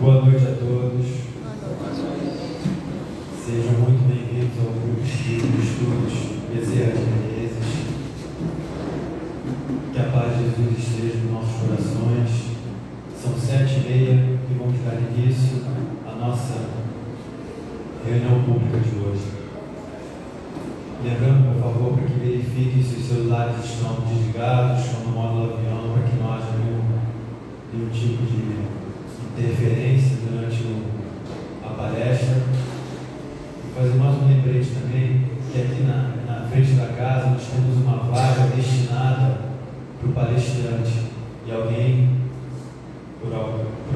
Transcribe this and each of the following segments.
Boa noite a todos. Sejam muito bem-vindos ao grupo de estudos Bezerra de Menezes. Que a paz de Jesus esteja nos nossos corações. São 7h30 e vamos dar início à nossa reunião pública de hoje. Lembrando, por favor, para que verifiquem se os celulares estão desligados, estão no módulo avião, para que não haja nenhum tipo de interferência durante a palestra. Vou fazer mais um lembrete também, que aqui na frente da casa nós temos uma vaga destinada para o palestrante, e alguém, por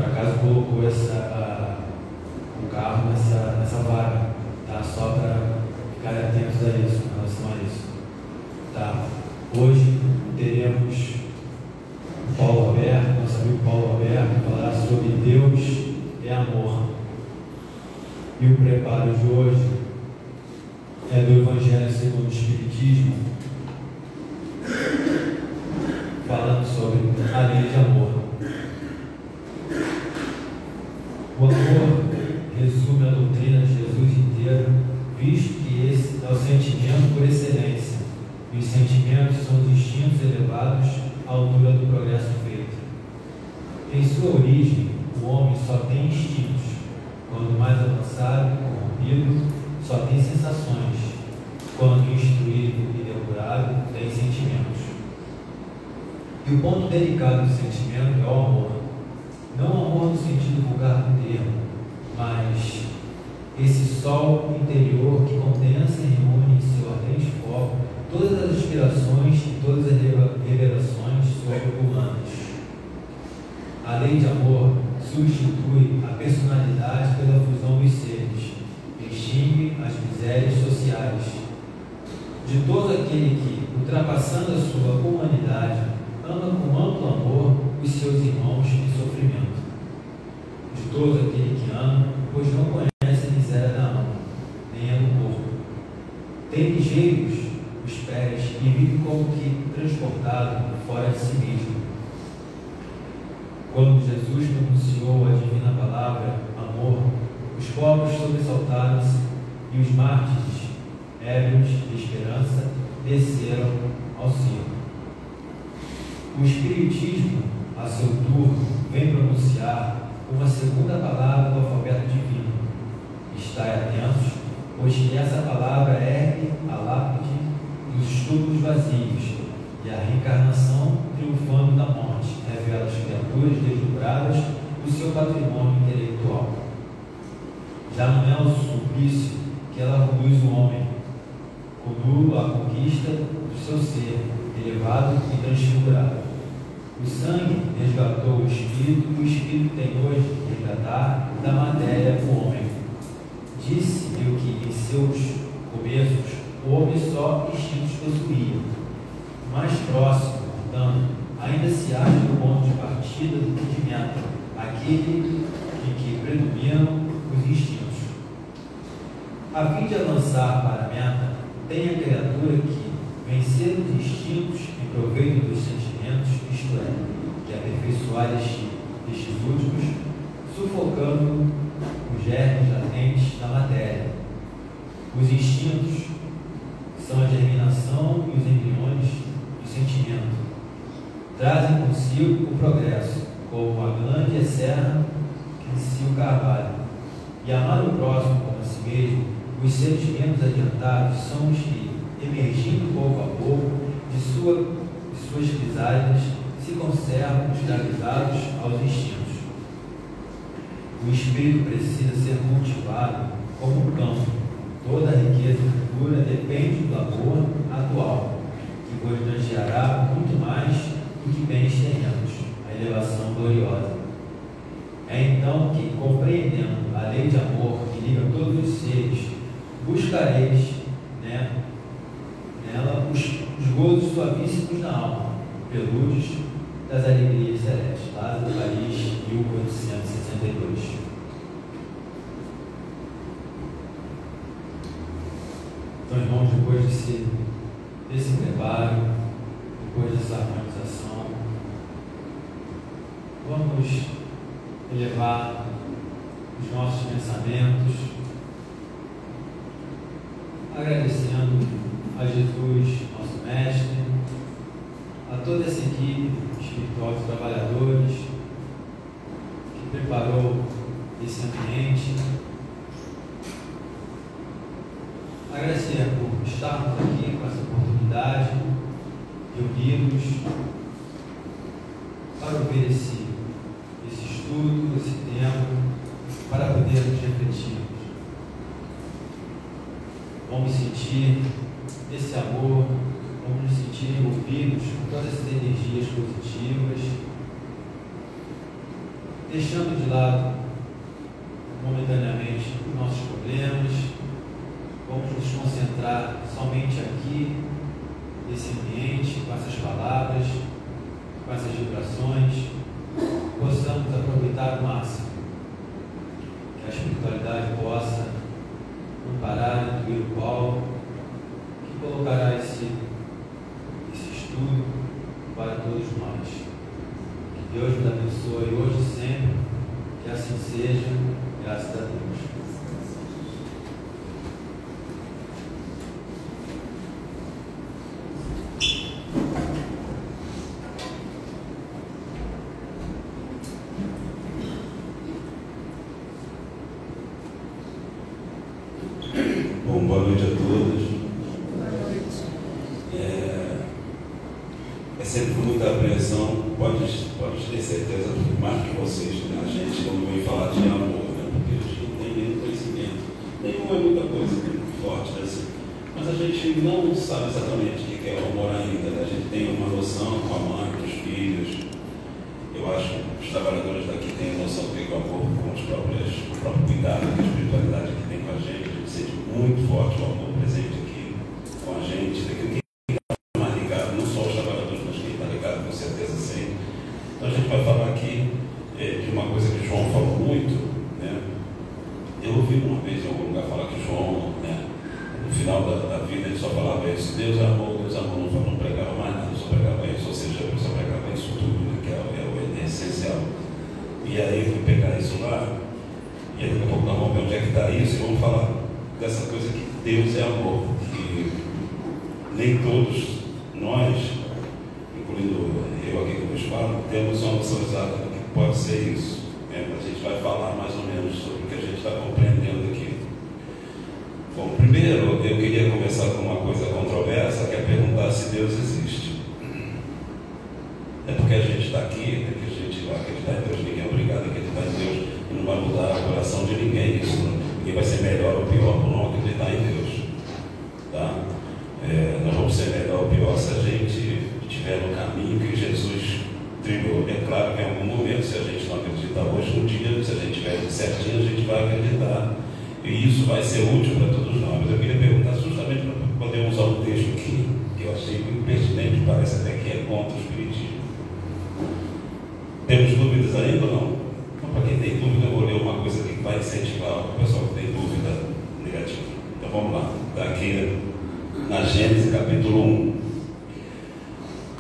acaso, colocou o carro nessa vaga, tá? Só para ficarem atentos a isso, em relação a isso. Tá? Hoje teremos Paulo Alberto, nosso amigo Paulo Alberto, falará sobre Deus é amor. E o preparo de hoje é do Evangelho segundo o Espiritismo, falando sobre a lei de amor. O amor resume a doutrina de Jesus inteira, visto que esse é o sentimento por excelência, e os sentimentos são os instintos elevados à altura do progresso feito. Em sua origem, o homem só tem instintos. Quando mais avançado e corrompido, só tem sensações. Quando instruído e depurado, tem sentimentos. E o ponto delicado do sentimento é o amor. Não o amor no sentido vulgar do termo, mas esse sol interior que condensa e reúne em seu ardente foco todas as inspirações e todas as revelações sobre-humanas. A lei de amor substitui a personalidade pela fusão dos seres, extingue as misérias sociais. De todo aquele que, ultrapassando a sua humanidade, ama com amplo amor os seus irmãos em sofrimento. De todo aquele que ama, pois não conhece a miséria da alma, nem a do corpo. Tem ligeiros os pés e vive como que transportado fora de si mesmo. Quando Jesus pronunciou a divina palavra, amor, os povos sobressaltaram-se e os mártires, ébrios de esperança, desceram ao circo. O Espiritismo, a seu turno, vem pronunciar uma segunda palavra do alfabeto divino. Estai atentos, pois que essa palavra ergue a lápide dos túmulos vazios, e a reencarnação, triunfando da morte, revela às criaturas deslumbradas o seu patrimônio intelectual. Já não é o suplício que ela conduz o homem, conduz a conquista do seu ser, elevado e transfigurado. O sangue resgatou o espírito, e o espírito tem hoje de resgatar da matéria o homem. Disse-eu que em seus começos o homem só instintos possuía. Mais próximo, portanto, ainda se acha no ponto de partida do que de meta, aquele em que predominam os instintos. A fim de avançar para a meta, tem a criatura que vencer os instintos em proveito dos sentimentos, isto é, que aperfeiçoar estes últimos, sufocando os germes latentes da matéria. Os instintos são a germinação e os embriões do sentimento. Trazem consigo o progresso, como a grande serra que inicia o carvalho. E amar o próximo como a si mesmo, os sentimentos adiantados são os que, emergindo pouco a pouco de suas crisálidas, se conservam escravizados aos instintos. O espírito precisa ser cultivado como um campo. Toda a riqueza futura depende do labor atual, que vos granjeará muito mais do que bens terrenos, a elevação gloriosa. É então que, compreendendo a lei de amor que liga todos os seres, buscareis nela os gozos suavíssimos da alma, prelúdios das alegrias celestes. Lázaro, Paris, 1862. Então, irmãos, depois desse preparo, depois dessa harmonização, vamos elevar os nossos pensamentos, agradecendo a Jesus, nosso Mestre, a toda essa equipe espiritual de trabalhadores que preparou esse ambiente. Agradecer por estarmos aqui com essa oportunidade, reunidos, para ouvir esse estudo, esse tempo, para podermos refletirmos. Vamos sentir esse amor, vamos nos sentir envolvidos com todas essas energias positivas, deixando de lado momentaneamente os nossos problemas. Vamos nos concentrar somente aqui, nesse ambiente, com essas palavras, com essas vibrações, possamos aproveitar o máximo, que a espiritualidade possa amparar, intuir o Paulo, que colocará esse estudo para todos nós. Que Deus nos abençoe hoje e sempre, que assim seja, graças a Deus. Boa noite a todos. É sempre com muita apreensão, pode ter certeza, mais que vocês, né? A gente não vem falar de amor, né? Porque a gente não tem nenhum conhecimento. Nenhum é muita coisa, muito forte, né? Mas a gente não sabe exatamente o que é o amor ainda, né? A gente tem uma noção com a mãe, com os filhos. Eu acho que os trabalhadores daqui têm noção do que é o amor com o próprio cuidado, com a espiritualidade que tem com a gente. Sente muito forte o amor presente aqui com a gente, quem está mais ligado, não só os trabalhadores, mas quem está ligado com certeza sempre. Então a gente vai falar aqui de uma coisa que o João falou muito, né? Eu ouvi uma vez em algum lugar falar que João, né, no final da vida ele só falava isso: Deus é amor, não pregava mais nada, só pregava isso, ou seja, ele só pregava isso tudo, né, que é o essencial. E aí eu fui pegar isso lá, e daqui a pouco nós vamos ver onde é que está isso, e vamos falar dessa coisa que Deus é amor, que nem todos nós, incluindo eu aqui como falo, temos uma noção exata do que pode ser isso, né? A gente vai falar mais ou menos sobre o que a gente está compreendendo aqui. Bom, primeiro eu queria começar com uma coisa controversa, que é perguntar se Deus existe. É porque a gente está aqui, né, que a gente vai acreditar em Deus, ninguém é obrigado a acreditar em Deus, e não vai mudar o coração de ninguém isso, né? Ninguém vai ser melhor ou pior por não acreditar em Deus, tá? Nós vamos ser melhor ou pior se a gente estiver no caminho que Jesus trilhou. É claro que em algum momento, se a gente não acreditar hoje, no dia, se a gente estiver certinho, a gente vai acreditar, e isso vai ser útil para todos nós. Mas eu queria perguntar justamente para poder usar um texto aqui que eu achei muito pertinente, parece até que é contra o Espiritismo. Temos dúvidas ainda ou não? Então, para quem tem dúvida, eu vou ler uma coisa aqui que vai incentivar o pessoal que tem dúvida negativa. Então vamos lá, está aqui na Gênesis capítulo 1.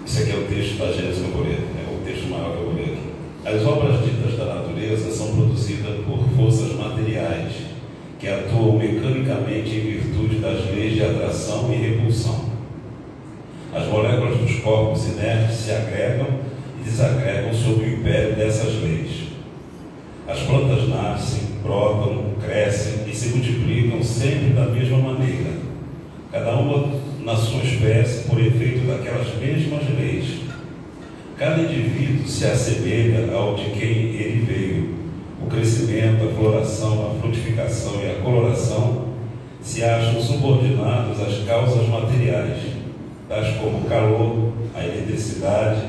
Esse aqui é o texto da Gênesis que eu vou ler, é o texto maior que eu vou ler aqui. As obras ditas da natureza são produzidas por forças materiais que atuam mecanicamente em virtude das leis de atração e repulsão. As moléculas dos corpos inertes se agregam e desagregam sob o império dessas leis. As plantas nascem, brotam, crescem e se multiplicam sempre da mesma maneira, cada uma na sua espécie por efeito daquelas mesmas leis. Cada indivíduo se assemelha ao de quem ele veio. O crescimento, a floração, a frutificação e a coloração se acham subordinados às causas materiais, tais como o calor, a eletricidade,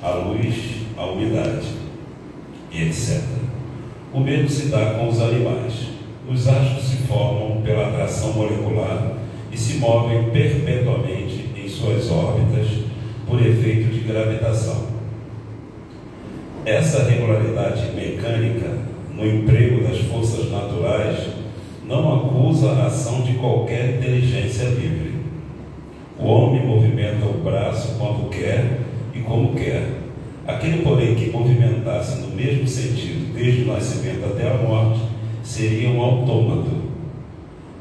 a luz, a umidade, e etc. O mesmo se dá com os animais. Os astros se formam pela atração molecular e se movem perpetuamente em suas órbitas por efeito de gravitação. Essa regularidade mecânica no emprego das forças naturais não acusa a ação de qualquer inteligência livre. O homem movimenta o braço quando quer e como quer, Aquele, porém, que movimentasse no mesmo sentido, desde o nascimento até a morte, seria um autômato.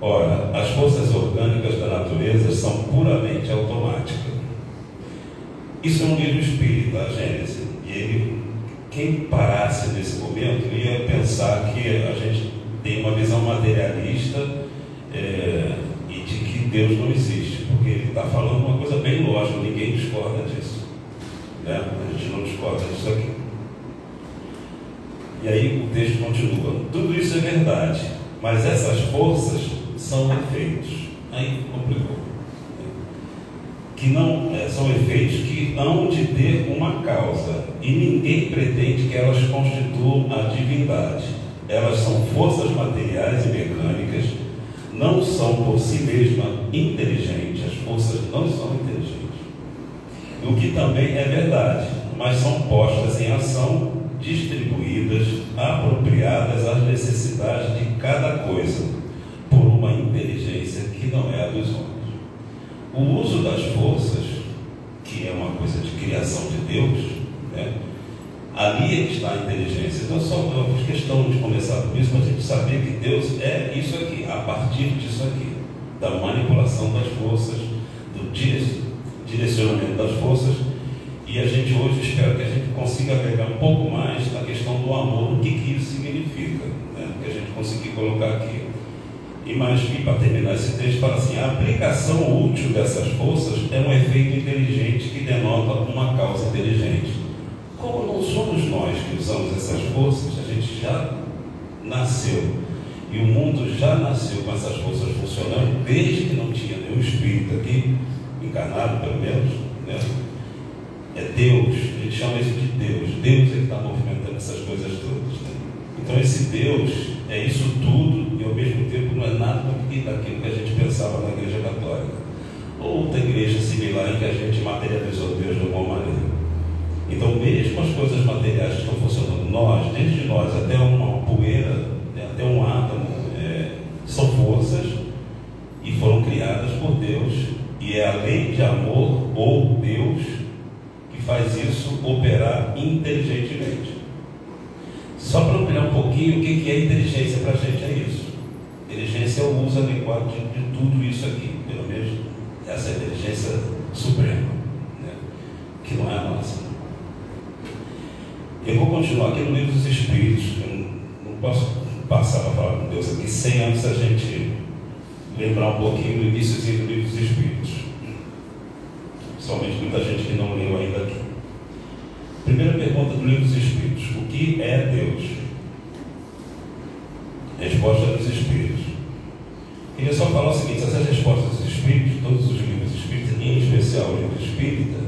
Ora, as forças orgânicas da natureza são puramente automáticas. Isso é um livro espírita, a Gênesis. E quem parasse nesse momento ia pensar que a gente tem uma visão materialista e de que Deus não existe, porque ele está falando uma coisa bem lógica, ninguém discorda disso, né? A gente não discorda disso aqui. E aí o texto continua: tudo isso é verdade, mas essas forças são efeitos. Aí complicou. Que não são efeitos que hão de ter uma causa, e ninguém pretende que elas constituam a divindade. Elas são forças materiais e mecânicas, não são por si mesmas inteligentes. As forças não são inteligentes, o que também é verdade, mas são postas em ação, distribuídas, apropriadas às necessidades de cada coisa, por uma inteligência que não é a dos homens. O uso das forças, que é uma coisa de criação de Deus, né? Ali é que está a inteligência. Então, eu fiz questão de começar por isso, para a gente saber que Deus é isso aqui, a partir disso aqui, da manipulação das forças, do direcionamento das forças. E a gente hoje, espero que a gente consiga agregar um pouco mais na questão do amor, o que isso significa, né? Que a gente conseguir colocar aqui. E para terminar esse texto, fala assim: a aplicação útil dessas forças é um efeito inteligente que denota uma causa inteligente. Como não somos nós que usamos essas forças, a gente já nasceu, e o mundo já nasceu com essas forças funcionando, desde que não tinha nenhum espírito aqui, encarnado pelo menos, né? É Deus, a gente chama isso de Deus. Deus é que está movimentando essas coisas todas, né? Então esse Deus é isso tudo, e ao mesmo tempo não é nada daquilo que a gente pensava na Igreja Católica, ou outra igreja similar em que a gente materializou Deus de alguma maneira. Então, mesmo as coisas materiais que estão funcionando, nós, desde nós até uma poeira, né, até um átomo, são forças e foram criadas por Deus, e é a lei de amor ou Deus que faz isso operar inteligentemente. Só para ampliar um pouquinho, o que é inteligência para a gente é isso. Inteligência é o uso adequado de tudo isso aqui, pelo menos essa é a inteligência suprema, né? Que não é a nossa. Eu vou continuar aqui no Livro dos Espíritos. Eu não posso passar para falar com Deus aqui sem antes a gente lembrar um pouquinho do iníciozinho do Livro dos Espíritos. Principalmente muita gente que não leu ainda aqui. Primeira pergunta do Livro dos Espíritos: o que é Deus? Resposta dos Espíritos. Queria só falar o seguinte: essas respostas dos Espíritos, todos os livros espíritas, em especial o livro espírita,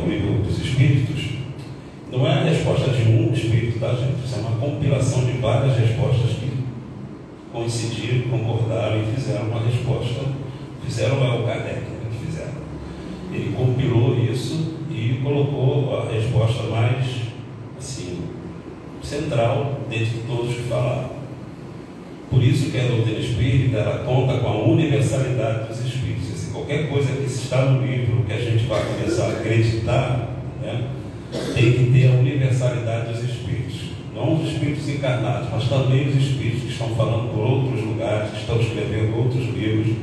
o livro dos Espíritos, não é a resposta de um espírito, tá, gente? Isso é uma compilação de várias respostas que coincidiram, concordaram e fizeram uma resposta. Fizeram o Kardec, né, que fizeram. Ele compilou isso e colocou a resposta mais, assim, central dentre todos que falaram. Por isso que a doutrina espírita, ela conta com a universalidade dos espíritos. Assim, qualquer coisa que está no livro, que a gente vai começar a acreditar, né, tem que ter a universalidade dos espíritos. Não os espíritos encarnados, mas também os espíritos que estão falando por outros lugares, que estão escrevendo outros livros,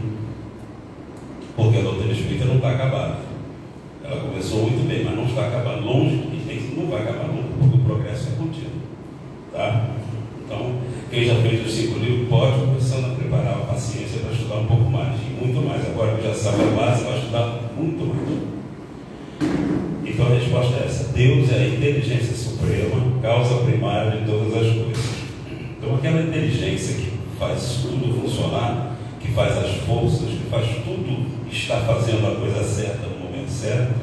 porque a doutrina espírita não está acabada. Ela começou muito bem, mas não está acabada. Longe, e não vai acabar nunca, porque o progresso é contínuo, tá? Então, quem já fez os 5 livros pode começando a preparar a paciência para estudar um pouco mais, e muito mais. Agora que já sabe a base, vai estudar muito mais. Então a resposta é essa: Deus é a inteligência suprema, causa primária de todas as coisas. Então aquela inteligência que faz tudo funcionar, que faz as forças, que faz tudo estar fazendo a coisa certa no momento certo,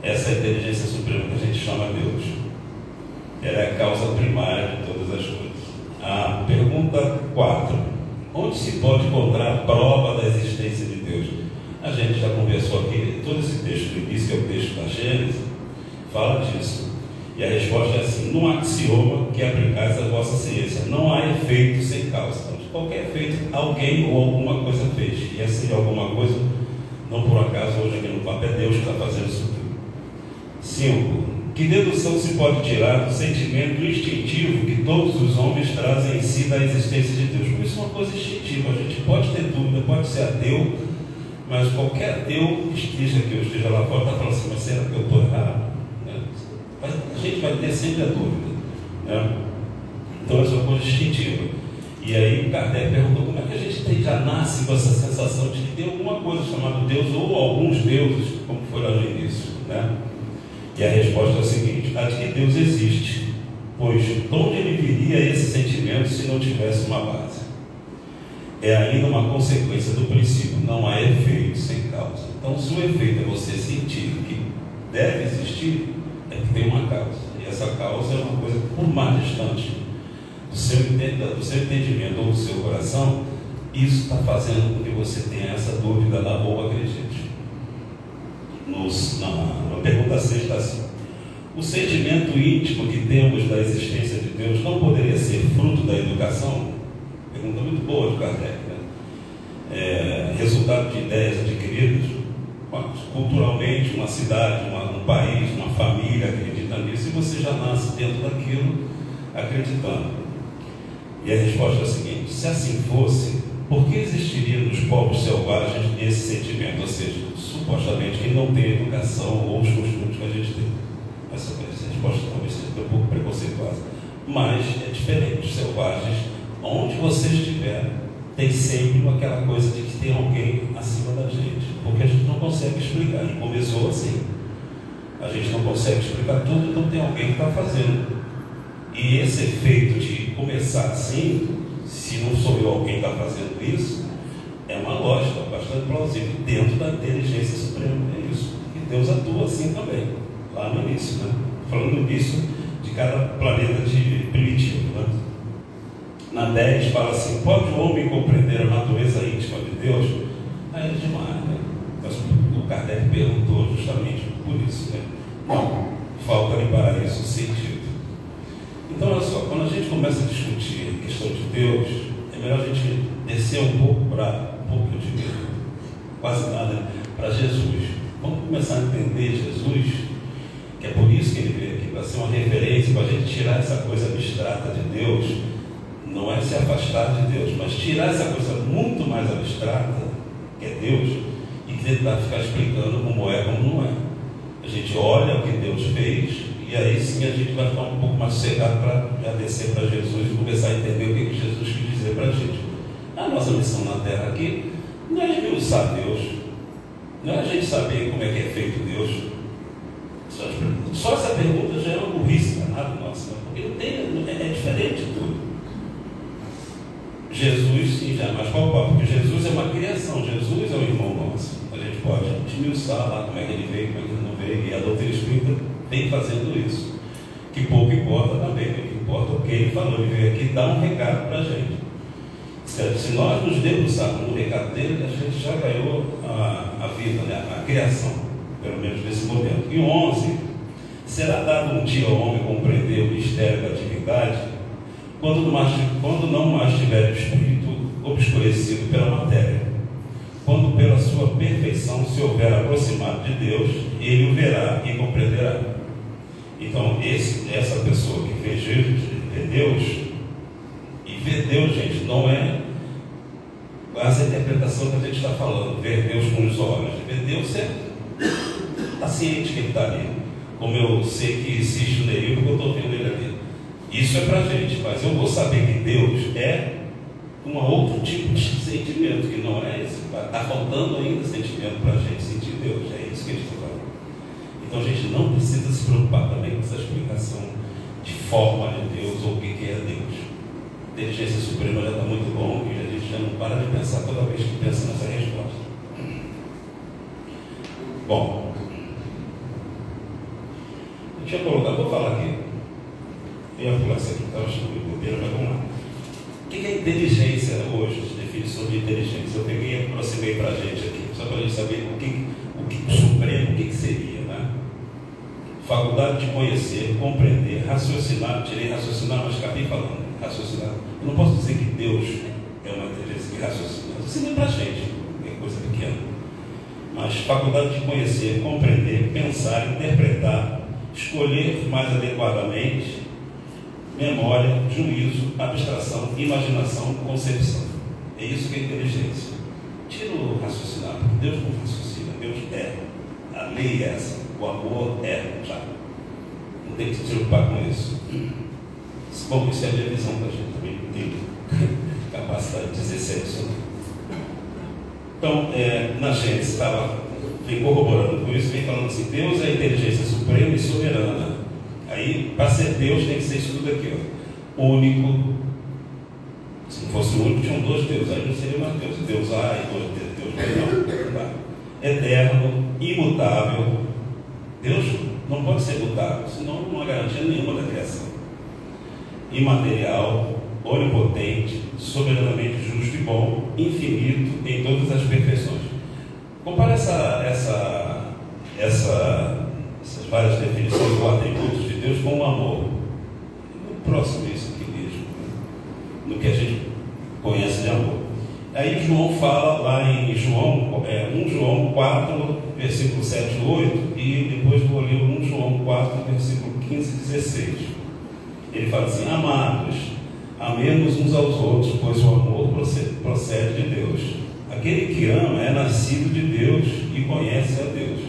essa é a inteligência suprema que a gente chama Deus. Ela é a causa primária de todas as coisas. A pergunta 4: onde se pode encontrar a prova da existência de Deus? A gente já conversou aqui, todo esse texto do início, que é o texto da Gênesis, fala disso. E a resposta é assim: num axioma que aplicais à vossa ciência, não há efeito sem causa. Então, qualquer efeito, alguém ou alguma coisa fez. E essa alguma coisa, não por acaso, hoje aqui no papo é Deus que está fazendo isso tudo. 5. Que dedução se pode tirar do sentimento instintivo que todos os homens trazem em si da existência de Deus? Por isso é uma coisa instintiva. A gente pode ter dúvida, pode ser ateu, mas qualquer ateu que esteja lá fora está falando assim, mas será que eu estou errado? A gente vai ter sempre a dúvida, né? Então essa é uma coisa instintiva. E aí Kardec perguntou como é que a gente já nasce com essa sensação de que tem alguma coisa chamada Deus ou alguns deuses, como foi lá no início, né? E a resposta é a seguinte: a de que Deus existe, pois de onde ele viria esse sentimento se não tivesse uma base? É ainda uma consequência do princípio, não há efeito sem causa. Então, se o efeito é você sentir que deve existir, é que tem uma causa. E essa causa é uma coisa por mais distante do seu entendimento ou do seu coração. Isso está fazendo com que você tenha essa dúvida lá ou acredite. Na pergunta 6 está assim: o sentimento íntimo que temos da existência de Deus não poderia ser fruto da educação? Pergunta muito boa de Kardec, né? Resultado de ideias adquiridas culturalmente, uma cidade, um país, uma família acredita nisso, e você já nasce dentro daquilo acreditando. E a resposta é a seguinte: se assim fosse, por que existiria nos povos selvagens esse sentimento? Ou seja, supostamente quem não tem educação ou os costumes que a gente tem. Essa resposta talvez seja um pouco preconceituosa, mas é diferente. Os selvagens, onde você estiver, tem sempre aquela coisa de que tem alguém acima da gente, porque a gente não consegue explicar. E começou assim: a gente não consegue explicar tudo, então tem alguém que está fazendo. E esse efeito de começar assim, se não sou eu alguém que está fazendo isso, é uma lógica bastante plausível dentro da inteligência suprema. É isso. E Deus atua assim também, lá no início, né? Falando no início de cada planeta primitivo, né? Na 10 fala assim: pode o homem compreender a natureza íntima de Deus? Aí é demais, né? Mas o Kardec perguntou justamente por isso, né? Não, falta-lhe para isso o sentido. Então, olha só, quando a gente começa a discutir a questão de Deus, é melhor a gente descer um pouco eu digo, quase nada, para Jesus. Vamos começar a entender Jesus, que é por isso que ele veio aqui, para ser uma referência, para a gente tirar essa coisa abstrata de Deus. Não é se afastar de Deus, mas tirar essa coisa muito mais abstrata, que é Deus, e tentar ficar explicando como é, como não é. A gente olha o que Deus fez, e aí sim a gente vai ficar um pouco mais sossegado para já descer para Jesus e começar a entender o que Jesus quis dizer para a gente. A nossa missão na Terra aqui não é esmiuçar Deus, não é a gente saber como é que é feito Deus. Só essa pergunta já é uma burrice danada nossa, né? Porque não tem, é diferente de tudo. Jesus sim já é mais palpável, porque Jesus é uma criação, Jesus é um irmão nosso. A gente pode esmiuçar lá como é que ele veio, como é que ele não veio, e a doutrina espírita vem fazendo isso. Que pouco importa também, o que importa é o que ele falou, ele veio aqui dar um recado para a gente. Se nós nos debruçarmos no recado dele, a gente já ganhou a vida, né? A criação, pelo menos nesse momento. E 11, será dado um dia ao homem compreender o mistério da divindade, quando não mais tiver o espírito obscurecido pela matéria. Quando pela sua perfeição se houver aproximado de Deus, ele o verá e compreenderá. Então, essa pessoa que vê Jesus, vê Deus, e ver Deus, gente, não é essa interpretação que a gente está falando, ver Deus com os olhos. Ver Deus é está ciente que ele está ali. Como eu sei que existe o Neil, porque eu estou vendo ele ali. Isso é para a gente, mas eu vou saber que Deus é um outro tipo de sentimento, que não é esse. Está faltando ainda sentimento para a gente sentir Deus. É isso que a gente está falando. Então a gente não precisa se preocupar também com essa explicação de forma de Deus ou o que é Deus. A inteligência suprema já está muito longa e a gente já não para de pensar toda vez que pensa nessa resposta. Bom, deixa eu colocar, vou falar aqui. Eu ia pular isso aqui, estava achando bobeira, mas vamos lá. O que é inteligência hoje, a definição de inteligência? Eu peguei e aproximei para a gente aqui, só para a gente saber o supremo, o que seria, né? Faculdade de conhecer, compreender, raciocinar, tirei raciocinar, mas acabei falando, raciocinar. Eu não posso dizer que Deus é uma inteligência que raciocina, raciocina para a gente, é coisa pequena. Mas faculdade de conhecer, compreender, pensar, interpretar, escolher mais adequadamente, memória, juízo, abstração, imaginação, concepção. É isso que é inteligência. Tira o raciocinar, porque Deus não raciocina, Deus erra. A lei é essa, o amor erra já. Não tem que se preocupar com isso. Bom, isso é a minha visão da gente, também não tenho capacidade de dizer se é isso. Então, na Gênesis vem corroborando com isso, vem falando assim: Deus é a inteligência suprema e soberana. Aí, para ser Deus, tem que ser isso tudo aqui, ó. Único. Se não fosse o único, tinham dois deuses, aí não seria mais Deus. Deus A e Deus B, não. Eterno, imutável. Deus não pode ser mutável, senão não há garantia nenhuma da criação. Imaterial, onipotente, soberanamente justo e bom, infinito em todas as perfeições. Compara essas várias definições ou atributos de Deus com o amor. Muito próximo disso aqui mesmo, no que a gente conhece de amor. Aí João fala lá em 1 João 4, versículo 7 e 8, e depois vou ler 1 João 4, versículo 15 e 16. Ele fala assim: amados, amemos uns aos outros, pois o amor procede de Deus. Aquele que ama é nascido de Deus e conhece a Deus.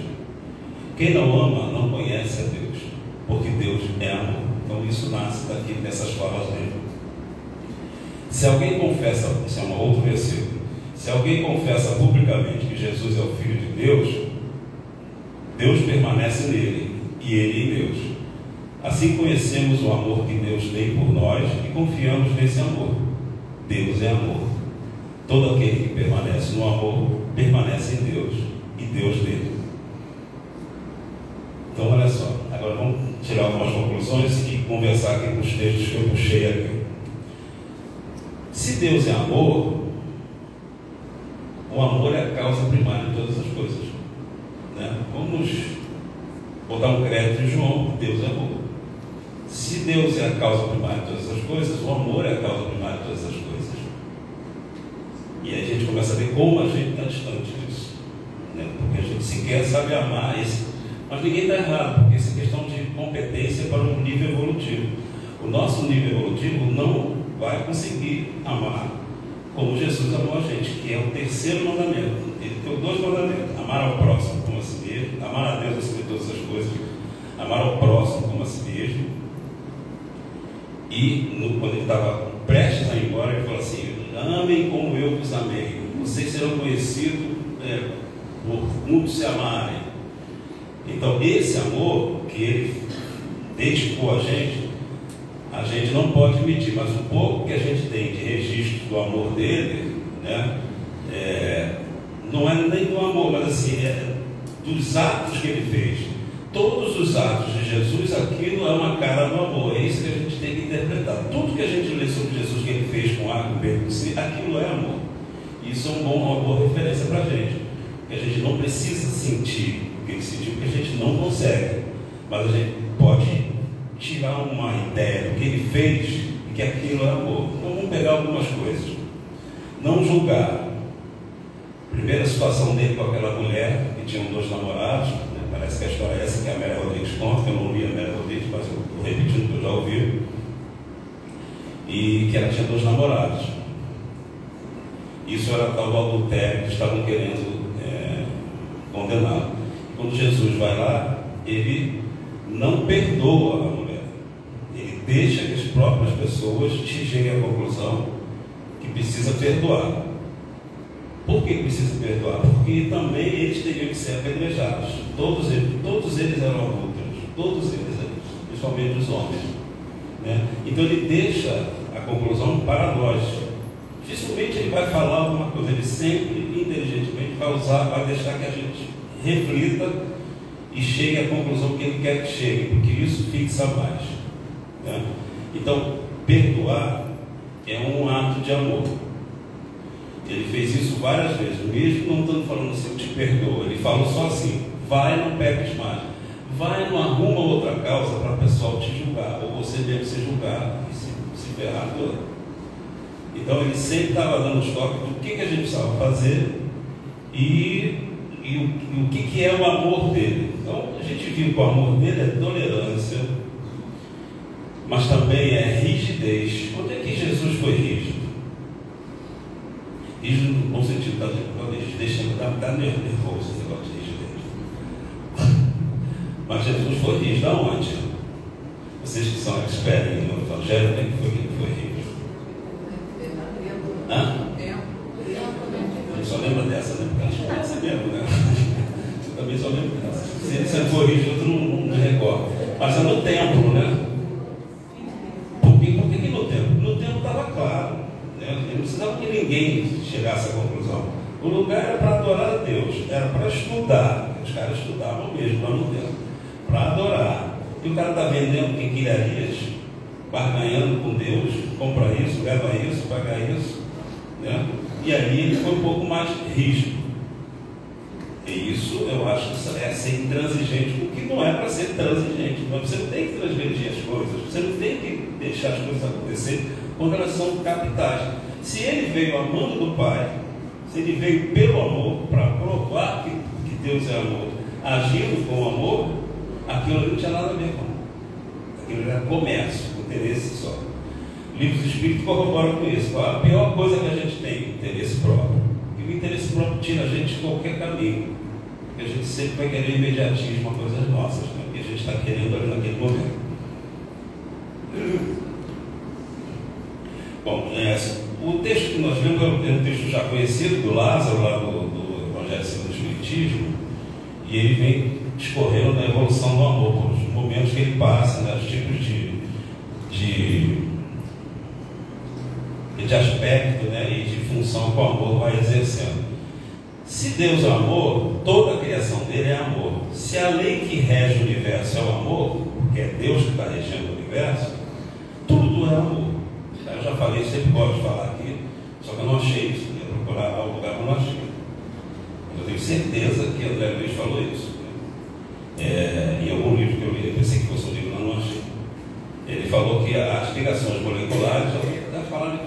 Quem não ama não conhece a Deus, porque Deus é amor. Então isso nasce daqui dessas falas dele. Se alguém confessa, isso é um outro versículo, se alguém confessa publicamente que Jesus é o Filho de Deus, Deus permanece nele e ele em Deus. Assim conhecemos o amor que Deus tem por nós e confiamos nesse amor. Deus é amor. Todo aquele que permanece no amor permanece em Deus e Deus nele. Então olha só, agora vamos tirar algumas conclusões e conversar aqui com os textos que eu puxei aqui. Se Deus é amor, o amor é a causa primária de todas as coisas, né? Vamos botar um crédito em João: Deus é amor. Se Deus é a causa primária de todas as coisas, o amor é a causa primária de todas as coisas. E aí a gente começa a ver como a gente está distante disso, né? Porque a gente sequer sabe amar esse. Mas ninguém está errado, porque isso é questão de competência para um nível evolutivo. O nosso nível evolutivo não vai conseguir amar como Jesus amou a gente, que é o terceiro mandamento. Ele tem dois mandamentos: amar ao próximo como a si mesmo, amar a Deus acima de todas as coisas, amar ao próximo como a si mesmo. E quando ele estava prestes a ir embora, ele falou assim: amem como eu vos amei, vocês serão conhecidos por muitos se amarem. Então esse amor que ele dedicou a gente não pode medir, mas o pouco que a gente tem de registro do amor dele, né, não é nem do amor, mas assim, dos atos que ele fez. Todos os atos de Jesus, aquilo é uma cara do amor. É isso que a gente tem que interpretar. Tudo que a gente lê sobre Jesus que ele fez com A, com B, com C, aquilo é amor. Isso é uma boa referência para a gente. Porque a gente não precisa sentir o que ele sentiu, porque a gente não consegue. Mas a gente pode tirar uma ideia do que ele fez e que aquilo é amor. Então vamos pegar algumas coisas. Não julgar. Primeira situação dele com aquela mulher que tinha dois namorados, né? Parece que a história é essa que a Amélia Rodrigues conta, que eu não li a Amélia Rodrigues, mas eu estou repetindo que eu já ouvi. E que ela tinha dois namorados. Isso era tal do adultério que estavam querendo condená-lo. Quando Jesus vai lá, ele não perdoa a mulher. Ele deixa que as próprias pessoas cheguem à conclusão que precisa perdoar. Por que precisa perdoar? Porque também eles teriam que ser apedrejados. Todos eles eram adúlteros. Todos eles, principalmente os homens, né? Então ele deixa a conclusão para nós. Dificilmente ele vai falar alguma coisa. Ele sempre, inteligentemente, vai deixar que a gente reflita e chegue à conclusão que ele quer que chegue, porque isso fixa mais, né? Então, perdoar é um ato de amor. Ele fez isso várias vezes, mesmo não estando falando assim: eu te perdoo. Ele falou só assim: vai, não peques mais. Vai, não arruma outra causa para o pessoal te julgar, ou você mesmo ser julgado e se ferrar toda. Então ele sempre estava dando os toques do que a gente precisava fazer e o que é o amor dele. Então, a gente viu que o amor dele é tolerância, mas também é rigidez. Onde é que Jesus foi rígido? Rígido no bom sentido, dá nervoso esse negócio de rigidez. Mas Jesus foi rígido aonde? Vocês que são expertos no Evangelho, onde é que foi que ele foi rígido? Hã? A gente só lembra dessa, né? Porque acho que é essa mesmo, né? Você também só lembra dessa. Se ele for rígido, eu não me recordo. Mas é no templo, né? Por que no templo? No templo estava claro, né? Não precisava que ninguém chegasse à conclusão. O lugar era para adorar a Deus, era para estudar. Os caras estudavam mesmo lá no templo, para adorar. E o cara está vendendo quinquilharias, barganhando com Deus, compra isso, leva isso, paga isso, né? E aí ele foi um pouco mais rígido. E isso eu acho que é ser intransigente, o que não é para ser transigente. Você não tem que transgredir as coisas, você não tem que deixar as coisas acontecer quando elas são capitais. Se ele veio amando do Pai, se ele veio pelo amor para provar que Deus é amor, agindo com amor, aquilo não tinha nada a ver com aquilo, era comércio, interesse só. Livros do Espírito corroboram com isso. A pior coisa que a gente tem é interesse próprio. E o interesse próprio tira a gente de qualquer caminho. Porque a gente sempre vai querer imediatismo a coisas nossas, né? Que a gente está querendo ali naquele momento. Bom, o texto que nós vemos é um texto já conhecido do Lázaro, lá do Evangelho segundo o Espiritismo, e ele vem discorrendo da evolução do amor, os momentos que ele passa, né? Os tipos de aspecto, né? E de função que o amor vai exercendo. Se Deus é amor, toda a criação dele é amor. Se a lei que rege o universo é o amor, porque é Deus que está regendo o universo, tudo é amor. Eu já falei, sempre gosto de falar aqui, só que eu não achei isso, ia procurar o lugar que eu não achei. Eu tenho certeza que André Luiz falou isso. Em algum livro que eu li, eu pensei que fosse um livro, não achei. Ele falou que as ligações moleculares, eu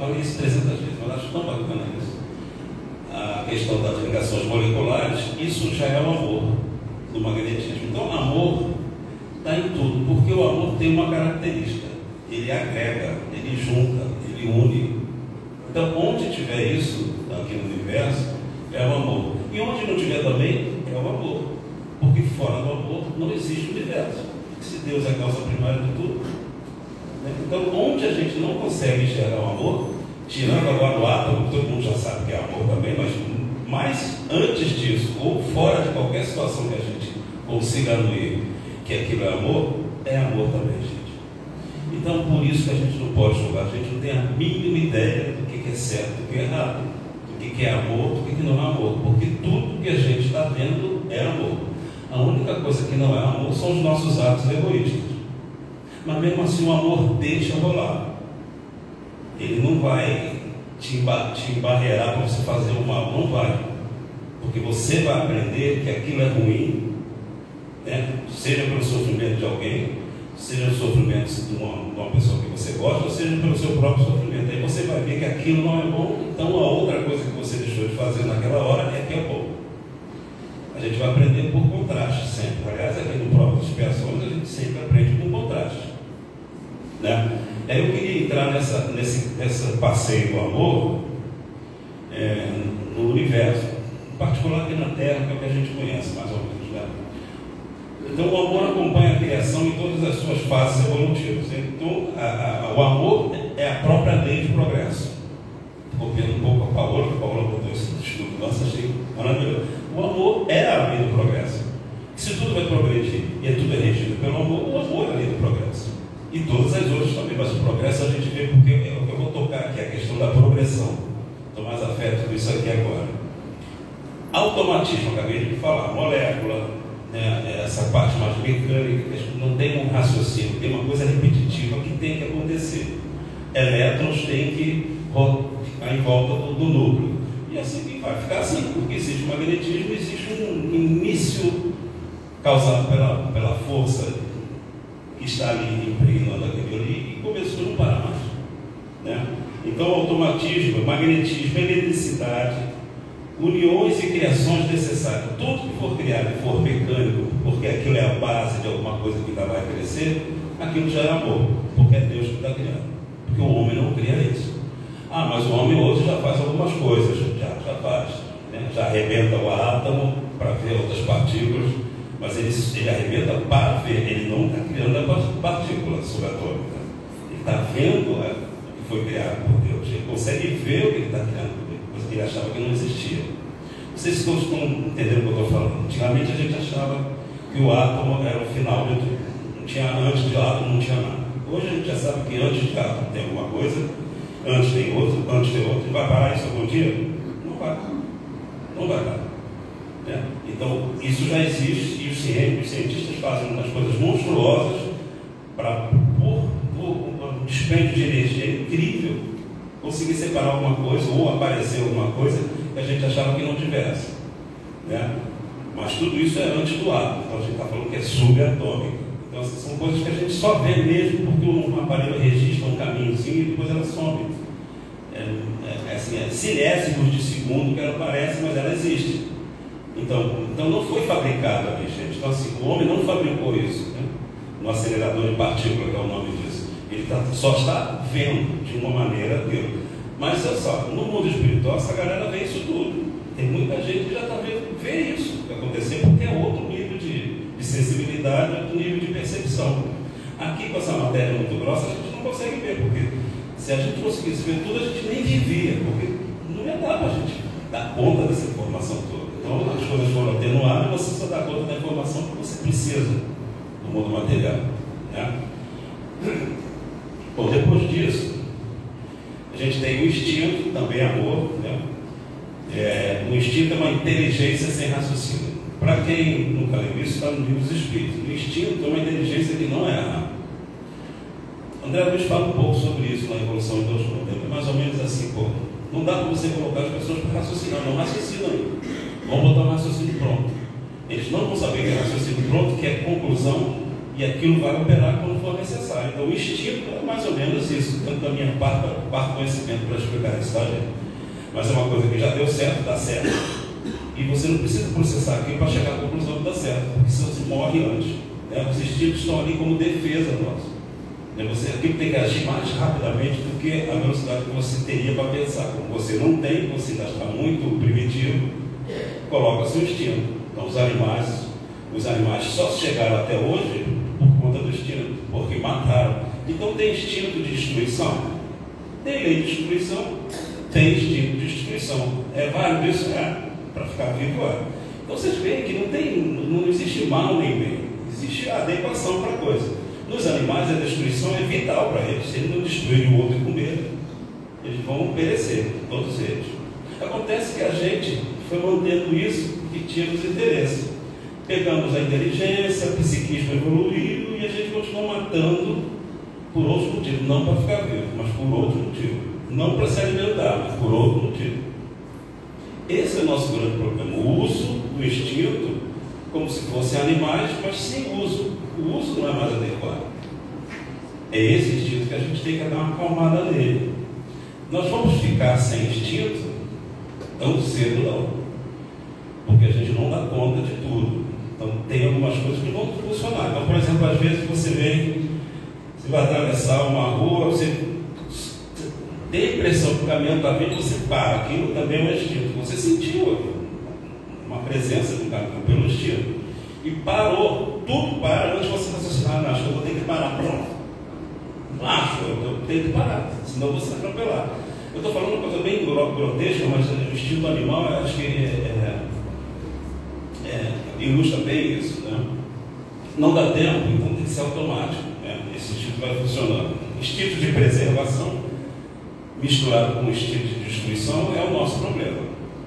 falei isso 300 vezes, mas acho tão bacana isso. A questão das ligações moleculares, isso já é o amor do magnetismo. Então, amor está em tudo, porque o amor tem uma característica: ele agrega, ele junta, ele une. Então, onde tiver isso aqui no universo, é o amor. E onde não tiver também, é o amor. Porque fora do amor não existe universo. Se Deus é a causa primária de tudo. Então, onde a gente não consegue enxergar o amor, tirando agora o átomo, todo mundo já sabe que é amor também, mas antes disso, ou fora de qualquer situação que a gente consiga anuir que aquilo é amor também, gente. Então, por isso que a gente não pode julgar, a gente não tem a mínima ideia do que é certo, do que é errado, do que é amor, do que não é amor, porque tudo que a gente está vendo é amor. A única coisa que não é amor são os nossos atos egoístas. Mas mesmo assim o amor deixa rolar. Ele não vai te embarrear para você fazer o mal, não vai. Porque você vai aprender que aquilo é ruim, né? Seja pelo sofrimento de alguém, seja o sofrimento de uma pessoa que você gosta, ou seja pelo seu próprio sofrimento. Aí você vai ver que aquilo não é bom, então a outra coisa que você deixou de fazer naquela hora é que é bom. A gente vai aprender por contraste sempre. Aliás, aqui no próprio Expiações a gente sempre aprende por contraste, né? Aí eu queria entrar nesse passeio do amor no universo, em particular aqui na Terra, que é o que a gente conhece mais ou menos, né? Então o amor acompanha a criação em todas as suas fases evolutivas. Então o amor é a própria lei de progresso. Estou copiando um pouco a Paola, que a Paola botou esse estudo, nossa, achei maravilhoso. O amor é a lei do progresso. Se tudo vai progredir e tudo é regido pelo amor, o amor é a lei do progresso. E todas as outras também, mas o progresso a gente vê porque é o que eu vou tocar aqui, a questão da progressão. Estou mais afeto com isso aqui agora. Automatismo, acabei de falar, molécula, né, essa parte mais mecânica, não tem um raciocínio, tem uma coisa repetitiva que tem que acontecer. Elétrons têm que ficar em volta do núcleo. E assim que vai ficar assim, porque existe um magnetismo, existe um início causado pela força que está ali impregnando aquilo ali e começou a não parar mais, né? Então, automatismo, magnetismo, eletricidade, uniões e criações necessárias. Tudo que for criado e for mecânico, porque aquilo é a base de alguma coisa que ainda vai crescer, aquilo já é amor, porque é Deus que está criando. Porque o homem não cria isso. Ah, mas o homem hoje já faz algumas coisas, já faz, né? Já arrebenta o átomo para ver outras partículas, mas ele arrebenta para ver, ele não está criando a partícula subatômica. Ele está vendo o que foi criado por Deus, ele consegue ver o que ele está criando, coisa que ele achava que não existia. Vocês estão entendendo o que eu estou falando? Antigamente a gente achava que o átomo era o final de tudo. Antes de átomo não tinha nada. Hoje a gente já sabe que antes de átomo tem alguma coisa, antes tem outro, e vai parar isso algum dia? Não vai. Não vai parar. Né? Então, isso já existe e os cientistas fazem umas coisas monstruosas para, por um dispêndio de energia incrível, conseguir separar alguma coisa ou aparecer alguma coisa que a gente achava que não tivesse. Né? Mas tudo isso é antes do átomo. Então a gente está falando que é subatômico. Então são coisas que a gente só vê mesmo porque um aparelho registra um caminhozinho e depois ela some. É cilésimos de segundo que ela aparece, mas ela existe. Então não foi fabricado ali, gente. Então assim, o homem não fabricou isso, né? No acelerador de partícula, que é o nome disso. Ele só está vendo de uma maneira aquilo. Mas olha só, no mundo espiritual essa galera vê isso tudo. Tem muita gente que já está vê isso acontecer, porque é outro nível de sensibilidade, outro nível de percepção. Aqui com essa matéria muito grossa a gente não consegue ver, porque se a gente conseguisse ver tudo a gente nem vivia, porque não ia dar para a gente dar conta dessa informação toda. Então as coisas foram atenuadas e você só dá conta da informação que você precisa do mundo material, né? Bom, depois disso a gente tem o instinto, também amor, né? O instinto é uma inteligência sem raciocínio. Para quem nunca leu isso, está no livro dos Espíritos. O instinto é uma inteligência que não erra. André Luiz fala um pouco sobre isso na Evolução em 2 Mundos. É mais ou menos assim, pô. Não dá para você colocar as pessoas para raciocinar, não raciocinam ainda. Vão botar um raciocínio pronto. Eles não vão saber que é raciocínio pronto, que é conclusão, e aquilo vai operar quando for necessário. Então o instinto é mais ou menos isso, tanto da minha parte conhecimento para explicar isso, tá, gente? Mas é uma coisa que já deu certo, dá certo. E você não precisa processar aquilo para chegar à conclusão que dá certo, porque senão você morre antes. Né? Os instintos estão ali como defesa nossa. Aquilo tem que agir mais rapidamente do que a velocidade que você teria para pensar. Como você não tem, você ainda está muito primitivo, coloca seu instinto. Então os animais só chegaram até hoje por conta do instinto, porque mataram. Então tem instinto de destruição, tem lei de destruição, tem instinto de destruição. É válido isso? Para ficar vivo. Então vocês veem que não existe mal nem bem, existe a adequação para a coisa. Nos animais a destruição é vital para eles. Se eles não destruírem o outro e comer, eles vão perecer, todos eles. Acontece que a gente foi mantendo isso que tínhamos interesse. Pegamos a inteligência, o psiquismo evoluiu e a gente continua matando por outros motivos, não para ficar vivo, mas por outro motivo. Não para se alimentar, mas por outro motivo. Esse é o nosso grande problema. O uso do instinto como se fossem animais, mas sem uso. O uso não é mais adequado. É esse instinto que a gente tem que dar uma acalmada nele. Nós vamos ficar sem instinto tão cedo não, porque a gente não dá conta de tudo. Então tem algumas coisas que vão funcionar. Então, por exemplo, às vezes você vai atravessar uma rua, você tem a impressão que o caminhão está vindo, você para. Aquilo também é um instinto. Você sentiu uma presença do caminhão pelo instinto. E parou, tudo para antes de você raciocinar. Acho que eu vou ter que parar. Pronto. Não acho, eu tenho que parar, senão você vai atropelar. Eu estou falando uma coisa bem grotesca, mas o instinto animal, acho que ilustra bem isso, né? Não dá tempo, então tem que ser automático, né? Esse instinto vai funcionando. Instinto de preservação misturado com o instinto de destruição é o nosso problema.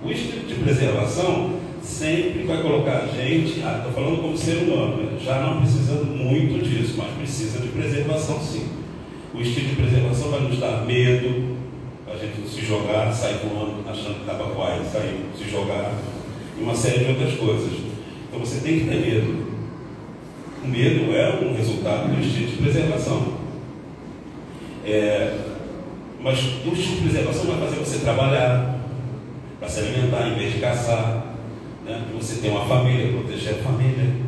O instinto de preservação sempre vai colocar a gente, estou falando como ser humano, né? Já não precisando muito disso, mas precisa de preservação sim. O instinto de preservação vai nos dar medo, a gente não se jogar, sair voando, achando que estava quase, sair, se jogar, e uma série de outras coisas. Então você tem que ter medo. O medo é um resultado do instinto de preservação. Mas o instinto de preservação vai fazer você trabalhar, para se alimentar em vez de caçar, né? Você tem uma família, proteger a família.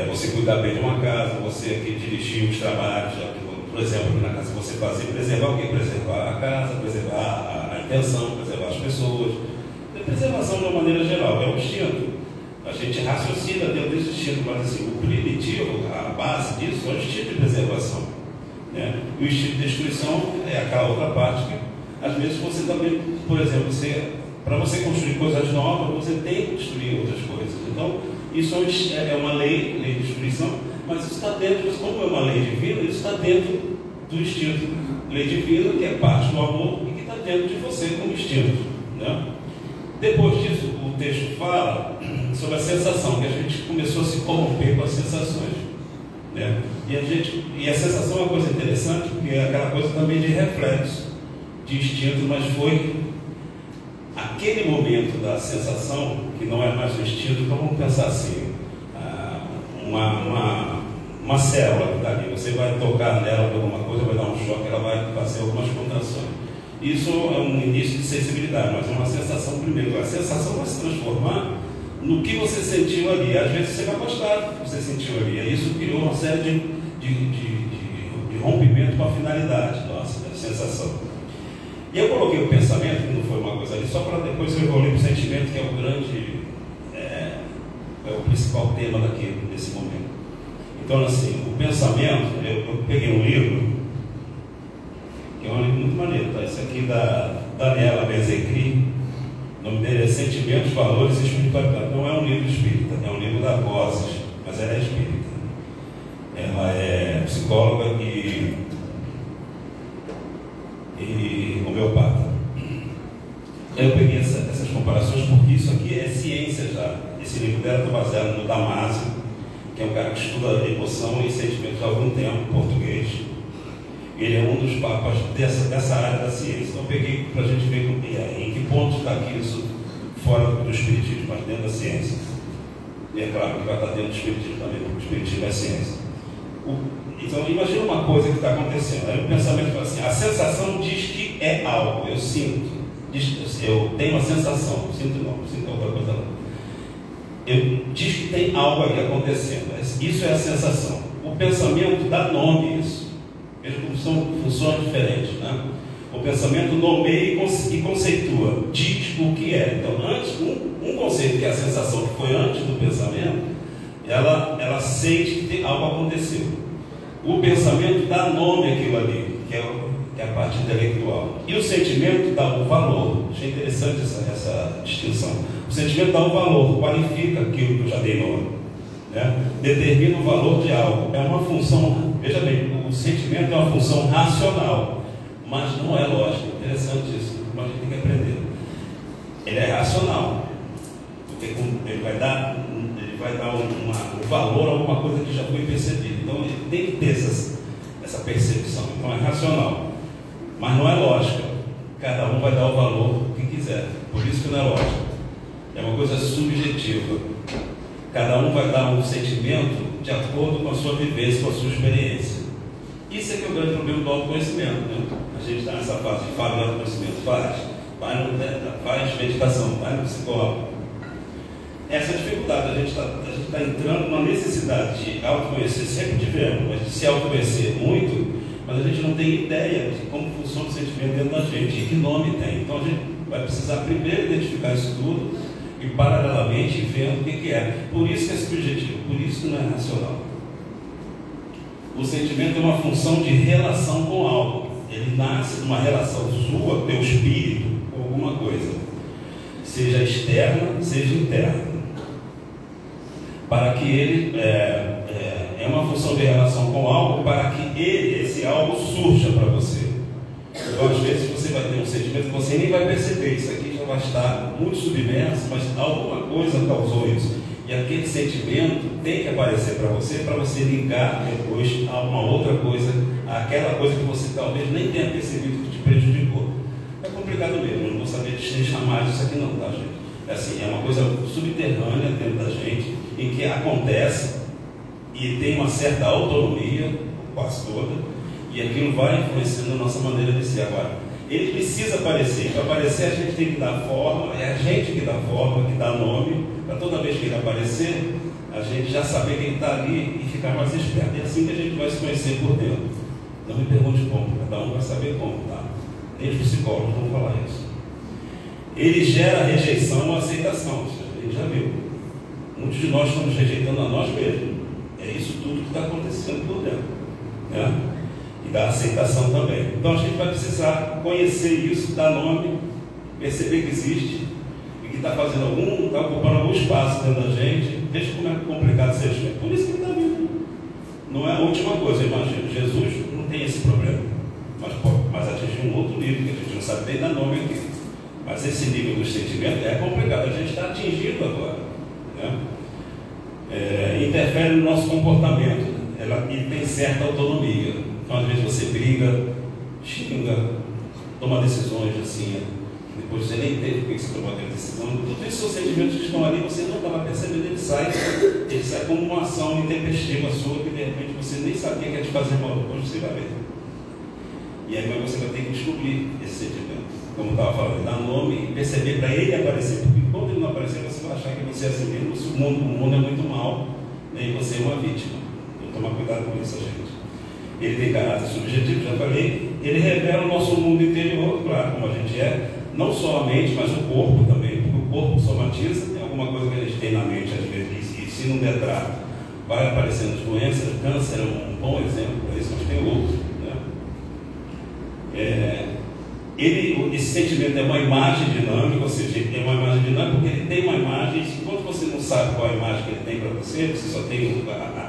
você cuidar bem de uma casa, você aqui dirigir os trabalhos, por exemplo, aqui na casa você fazer, preservar o quê? Preservar a casa, preservar a intenção, preservar as pessoas. A preservação de uma maneira geral, é um instinto. A gente raciocina dentro desse instinto, mas assim, o primitivo, a base disso é o instinto de preservação. Né? E o instinto de destruição é aquela outra parte que, às vezes, você também, por exemplo, para você construir coisas novas, você tem que destruir outras coisas. Então, isso é uma lei de destruição, mas isso está dentro, como é uma lei divina, isso está dentro do instinto. Lei divina, que é parte do amor e que está dentro de você como instinto. Né? Depois disso, o texto fala sobre a sensação, que a gente começou a se corromper com as sensações. Né? E a sensação é uma coisa interessante, porque é aquela coisa também de reflexo, de instinto, mas foi aquele momento da sensação, que não é mais o instinto, então vamos pensar assim, uma célula que está ali, você vai tocar nela por alguma coisa, vai dar um choque, ela vai fazer algumas contrações. Isso é um início de sensibilidade, mas é uma sensação primeiro. A sensação vai se transformar no que você sentiu ali. Às vezes você vai gostar do que você sentiu ali. E isso criou uma série de rompimento com a finalidade nossa, da sensação. E eu coloquei o pensamento, que não foi uma coisa ali, só para depois eu evoluir para o sentimento, que é o grande, é o principal tema desse momento. Então, assim, o pensamento, eu peguei um livro, que é um livro muito maneiro, tá? Esse aqui da Daniela Bezecri, o nome dele é Sentimentos, Valores e Espiritualidade. Não é um livro espírita, é um livro da Vozes, mas ela é espírita. Ela é psicóloga e homeopata. Eu peguei essas comparações porque isso aqui é ciência já. Esse livro dela está baseado no Damásio, que é um cara que estuda emoção e sentimentos há algum tempo, português. Ele é um dos papas dessa área da ciência. Então eu peguei para a gente ver em que ponto está aqui isso fora do espiritismo, mas dentro da ciência. E é claro que vai estar dentro do espiritismo também, porque o espiritismo é ciência. Então imagina uma coisa que está acontecendo. Aí o pensamento fala assim, a sensação diz que é algo, eu sinto. Eu tenho uma sensação, não sinto outra coisa não. Diz que tem algo ali acontecendo. Isso é a sensação. O pensamento dá nome a isso. Veja como são funções diferentes, né? O pensamento nomeia e conceitua, diz o que é. Então, antes, um conceito que é a sensação que foi antes do pensamento, ela sente que algo aconteceu. O pensamento dá nome àquilo ali, que é a parte intelectual. E o sentimento dá o valor. Achei interessante essa distinção. O sentimento dá o valor, qualifica aquilo que eu já dei nome, né? Determina o valor de algo. É uma função, veja bem, o sentimento é uma função racional, mas não é lógica. Interessante isso, mas a gente tem que aprender. Ele é racional, porque ele vai dar um valor a alguma coisa que já foi percebida. Então ele tem que ter essa percepção. Então é racional, mas não é lógica. Cada um vai dar o valor que quiser. Por isso que não é lógica. É uma coisa subjetiva. Cada um vai dar um sentimento de acordo com a sua vivência, com a sua experiência. Isso é que é o grande problema do autoconhecimento, né? A gente está nessa fase de fala do autoconhecimento, faz meditação, vai no psicólogo. Essa dificuldade, a gente está entrando numa necessidade de autoconhecer, sempre tivemos, mas de se autoconhecer muito, mas a gente não tem ideia de como funciona o sentimento dentro da gente, e que nome tem. Então a gente vai precisar primeiro identificar isso tudo e paralelamente vendo o que é. Por isso que é subjetivo, por isso que não é racional. O sentimento é uma função de relação com algo. Ele nasce de uma relação sua, teu espírito, com alguma coisa, seja externa, seja interna. Para que ele é uma função de relação com algo, para que esse algo surja para você. Então, às vezes, você vai ter um sentimento que você nem vai perceber. Isso aqui já vai estar muito submerso, mas alguma coisa causou isso. E aquele sentimento tem que aparecer para você ligar depois a uma outra coisa, aquela coisa que você talvez nem tenha percebido que te prejudicou. É complicado mesmo, eu não vou saber chamar disso aqui não, tá, gente? É assim, é uma coisa subterrânea dentro da gente, em que acontece e tem uma certa autonomia, quase toda, e aquilo vai influenciando a nossa maneira de ser. Agora, ele precisa aparecer. Para aparecer, a gente tem que dar forma, é a gente que dá forma, que dá nome, para toda vez que ele aparecer, a gente já saber quem está ali e ficar mais esperto. É assim que a gente vai se conhecer por dentro. Não me pergunte como, cada um vai saber como, tá? Nem os psicólogos vão falar isso. Ele gera rejeição ou aceitação, a gente já viu. Muitos de nós estamos rejeitando a nós mesmos. É isso tudo que está acontecendo por dentro, né? E da aceitação também. Então a gente vai precisar conhecer isso, dar nome, perceber que existe e que está fazendo está ocupando algum espaço dentro da gente. Veja como é complicado ser gente. Por isso que ele está vindo. Não é a última coisa, imagina. Jesus não tem esse problema, mas atingir um outro nível que a gente não sabe nem dar nome aqui. Mas esse nível do sentimento é complicado. A gente está atingindo agora, né? Interfere no nosso comportamento, e tem certa autonomia. Então às vezes você briga, xinga, toma decisões assim, depois você nem entende porque você tomou aquela decisão. Todos esses seus sentimentos que estão ali, você não estava percebendo, ele sai como uma ação intempestiva sua, que de repente você nem sabia que ia te fazer mal. Hoje você vai ver. E aí você vai ter que descobrir esse sentimento, como eu estava falando, dar nome e perceber para ele aparecer, porque quando ele não aparecer, você vai achar que você é assim mesmo. O mundo é muito mal, né? E você é uma vítima. Então tomar cuidado com isso, gente. Ele tem caráter subjetivo, já falei. Ele revela o nosso mundo interior, claro, como a gente é, não só a mente, mas o corpo também, porque o corpo somatiza, tem alguma coisa que a gente tem na mente, às vezes, e se não der trato, vai aparecendo as doenças. O câncer é um bom exemplo para isso, mas tem outro, né? Esse sentimento é uma imagem dinâmica, ou seja, ele tem uma imagem dinâmica porque ele tem uma imagem. Enquanto você não sabe qual a imagem que ele tem para você, você só tem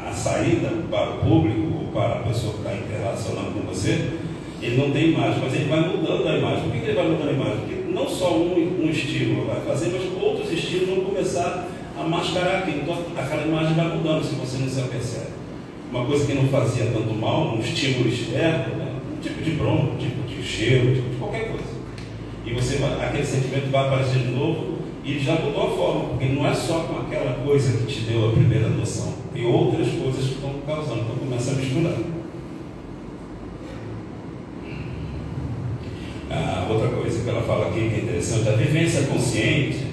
a saída para o público ou para a pessoa que está interrelacionando com você, ele não tem imagem, mas ele vai mudando a imagem. Por que ele vai mudando a imagem? Porque não só um estímulo vai fazer, mas outros estímulos vão começar a mascarar aquilo. Então aquela imagem vai mudando se você não se apercebe. Uma coisa que não fazia tanto mal, um estímulo externo, né? Um tipo de bronco, um tipo de cheiro, um tipo de qualquer coisa. E aquele sentimento vai aparecer de novo e já mudou a forma, porque não é só com aquela coisa que te deu a primeira noção, tem outras coisas que estão causando, então começa a misturar. Outra coisa que ela fala aqui que é interessante, a vivência consciente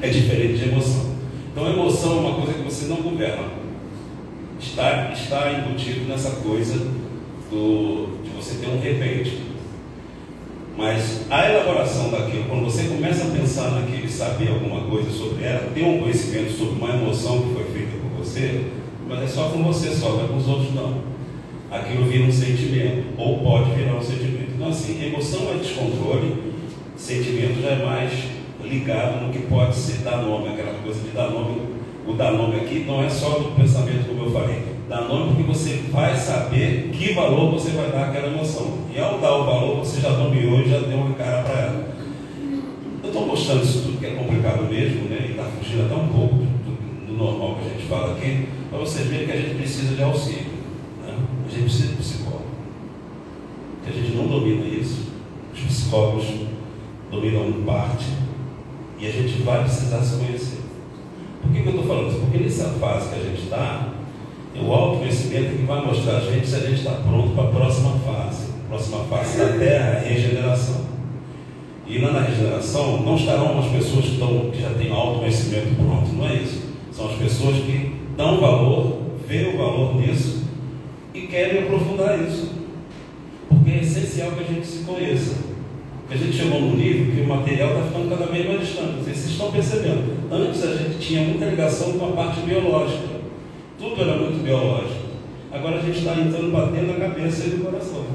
é diferente de emoção. Então a emoção é uma coisa que você não governa, está embutido nessa coisa de você ter um repente. Mas a elaboração daquilo, quando você começa a pensar naquilo e saber alguma coisa sobre ela, ter um conhecimento sobre uma emoção que foi feita por você, mas é só com você só, não é com os outros não. Aquilo vira um sentimento, ou pode virar um sentimento. Então assim, emoção é descontrole, sentimento já é mais ligado no que pode ser dar nome, aquela coisa de dar nome. O dar nome aqui não é só do pensamento, como eu falei, dá nome porque você vai saber que valor você vai dar àquela emoção. E ao dar o valor, você já nomeou e já deu uma cara para ela. Eu estou mostrando isso tudo que é complicado mesmo, né? E está fugindo até um pouco do normal que a gente fala aqui, para vocês verem que a gente precisa de auxílio, né? A gente precisa de psicólogo. Que a gente não domina isso. Os psicólogos dominam parte e a gente vai precisar se conhecer. Por que eu estou falando isso? Porque nessa fase que a gente está, o autoconhecimento que vai mostrar a gente se a gente está pronto para a próxima fase. A próxima fase da Terra é a regeneração. E lá na regeneração não estarão as pessoas que já têm autoconhecimento pronto, não é isso. São as pessoas que dão valor, veem o valor nisso e querem aprofundar isso. Porque é essencial que a gente se conheça. Porque a gente chegou num nível que o material está ficando cada vez mais distante. Vocês estão percebendo. Antes a gente tinha muita ligação com a parte biológica. Tudo era muito biológico. Agora a gente está entrando, batendo na cabeça e no coração.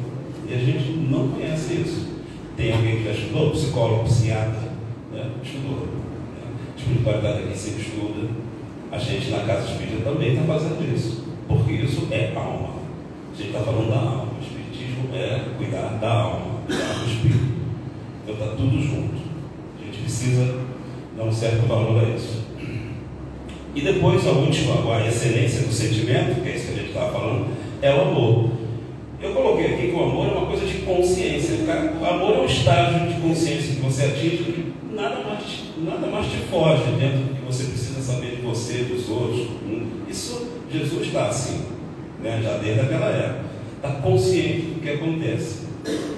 E a gente não conhece isso. Tem alguém que já estudou? Psicólogo, psiquiatra, né? Estudou. Espiritualidade aqui sempre estuda. A gente na casa espírita também está fazendo isso. Porque isso é alma. A gente está falando da alma. O espiritismo é cuidar da alma, cuidar do espírito. Então está tudo junto. A gente precisa dar um certo valor a isso. E depois, a última, a excelência do sentimento, que é isso que a gente estava falando, é o amor. Eu coloquei aqui que o amor é uma coisa de consciência. O amor é um estágio de consciência que você atinge que nada mais te foge dentro do que você precisa saber de você, dos outros. Isso, Jesus está assim, né? Já desde aquela época. Está consciente do que acontece.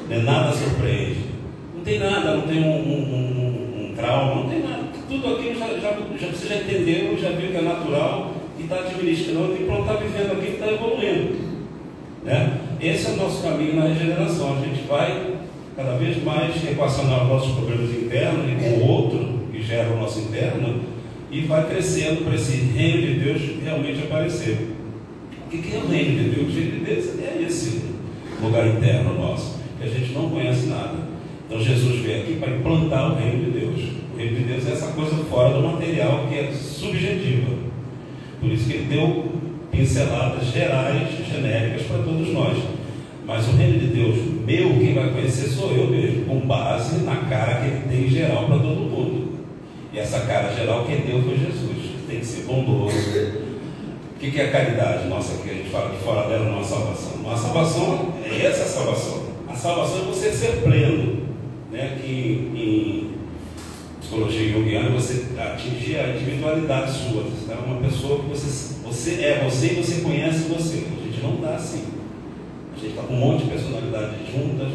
Né? Nada surpreende. Não tem nada, não tem um trauma, não tem nada. Tudo aquilo você já entendeu, já viu que é natural e está administrando e pronto, está vivendo aquilo e está evoluindo. Né? Esse é o nosso caminho na regeneração. A gente vai cada vez mais equacionar os nossos problemas internos e com o outro que gera o nosso interno e vai crescendo para esse reino de Deus realmente aparecer. O que é o reino de Deus? O reino de Deus é esse lugar interno nosso, que a gente não conhece nada. Então Jesus veio aqui para implantar o reino de Deus. O reino de Deus é essa coisa fora do material que é subjetiva. Por isso que ele deu pinceladas gerais, genéricas para todos nós. Mas o reino de Deus, quem vai conhecer sou eu mesmo, com base na cara que ele tem geral para todo mundo. E essa cara geral quem deu foi Jesus. Tem que ser bondoso. O que é a caridade nossa que a gente fala que fora dela não é salvação? Não, a salvação é essa salvação. A salvação é você ser pleno, né? Que em psicologia junguiana você atingir a individualidade sua. Você é uma pessoa que você é você e você conhece você. A gente não está assim. A gente está com um monte de personalidades juntas,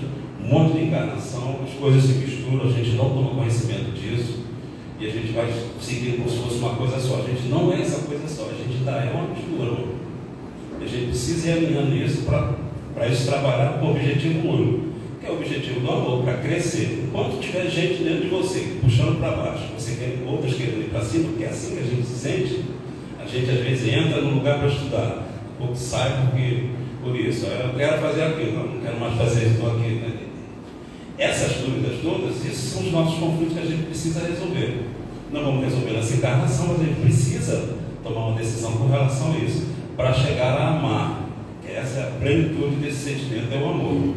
um monte de encarnação, as coisas se misturam, a gente não toma conhecimento disso e a gente vai seguir como se fosse uma coisa só. A gente não é essa coisa só, a gente é uma mistura. A gente precisa ir alinhando isso para isso trabalhar com o objetivo único, que é o objetivo do amor, para crescer. Enquanto tiver gente dentro de você, puxando para baixo, você quer outras querendo ir para cima, porque é assim que a gente se sente. A gente às vezes entra num lugar para estudar, ou sai porque por isso, eu quero fazer aquilo, não quero mais fazer isso, estou aqui. Né? Essas dúvidas todas, esses são os nossos conflitos que a gente precisa resolver. Não vamos resolver nessa encarnação, mas a gente precisa tomar uma decisão com relação a isso, para chegar a amar, que essa é a plenitude desse sentimento, é o amor.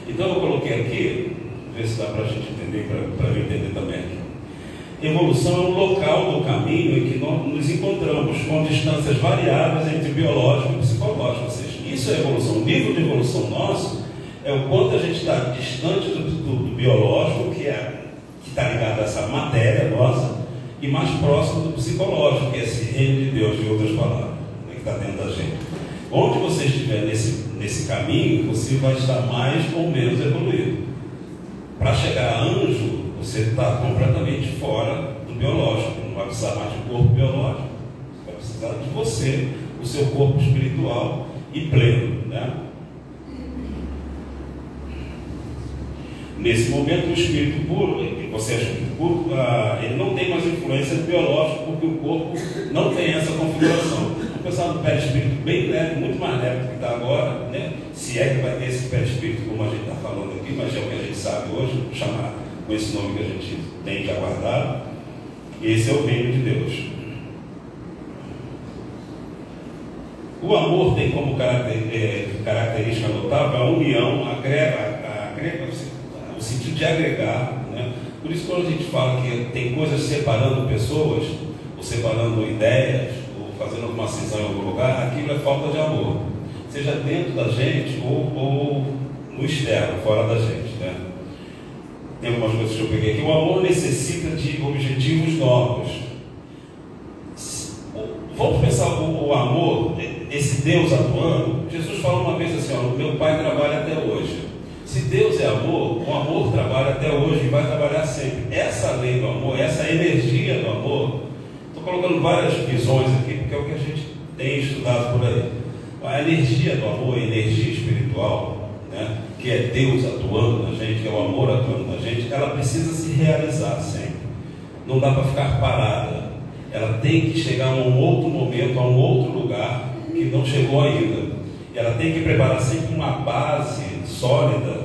Então eu coloquei aqui, ver se dá para a gente entender, para eu entender também aqui. Evolução é um local do caminho em que nós nos encontramos com distâncias variáveis entre biológico e psicológico. Ou seja, isso é evolução. O nível de evolução nosso é o quanto a gente está distante do biológico, que está ligado a essa matéria nossa, e mais próximo do psicológico, que é esse reino de Deus, de outras palavras, né, que está dentro da gente. Onde você estiver nesse caminho, você vai estar mais ou menos evoluído. Para chegar a anjo, você está completamente fora do biológico, não vai precisar mais de corpo biológico, você vai precisar de você, o seu corpo espiritual e pleno, né? Nesse momento, o espírito puro, você é espírito puro, ele não tem mais influência do biológico, porque o corpo não tem essa configuração. O pessoal do perispírito bem leve, muito mais leve do que está agora, né? Se é que vai ter esse perispírito, como a gente está falando aqui, mas é o que a gente sabe hoje, chamar com esse nome que a gente tem que aguardar. Esse é o reino de Deus. O amor tem como característica notável a união, o sentido de agregar, né? Por isso, quando a gente fala que tem coisas separando pessoas, ou separando ideias, ou fazendo alguma cisão em algum lugar, aquilo é falta de amor, seja dentro da gente ou no externo, fora da gente, né? Tem algumas coisas que eu peguei aqui. O amor necessita de objetivos novos. Vamos pensar o amor, esse Deus atuando. Jesus falou uma vez assim: ó, meu Pai trabalha até hoje. Se Deus é amor, o amor trabalha até hoje e vai trabalhar sempre. Essa lei do amor, essa energia do amor, estou colocando várias visões aqui, porque é o que a gente tem estudado por aí. A energia do amor, a energia espiritual, né, que é Deus atuando na gente, que é o amor atuando na gente, ela precisa se realizar sempre. Não dá para ficar parada. Ela tem que chegar a um outro momento, a um outro lugar que não chegou ainda. Ela tem que preparar sempre uma base sólida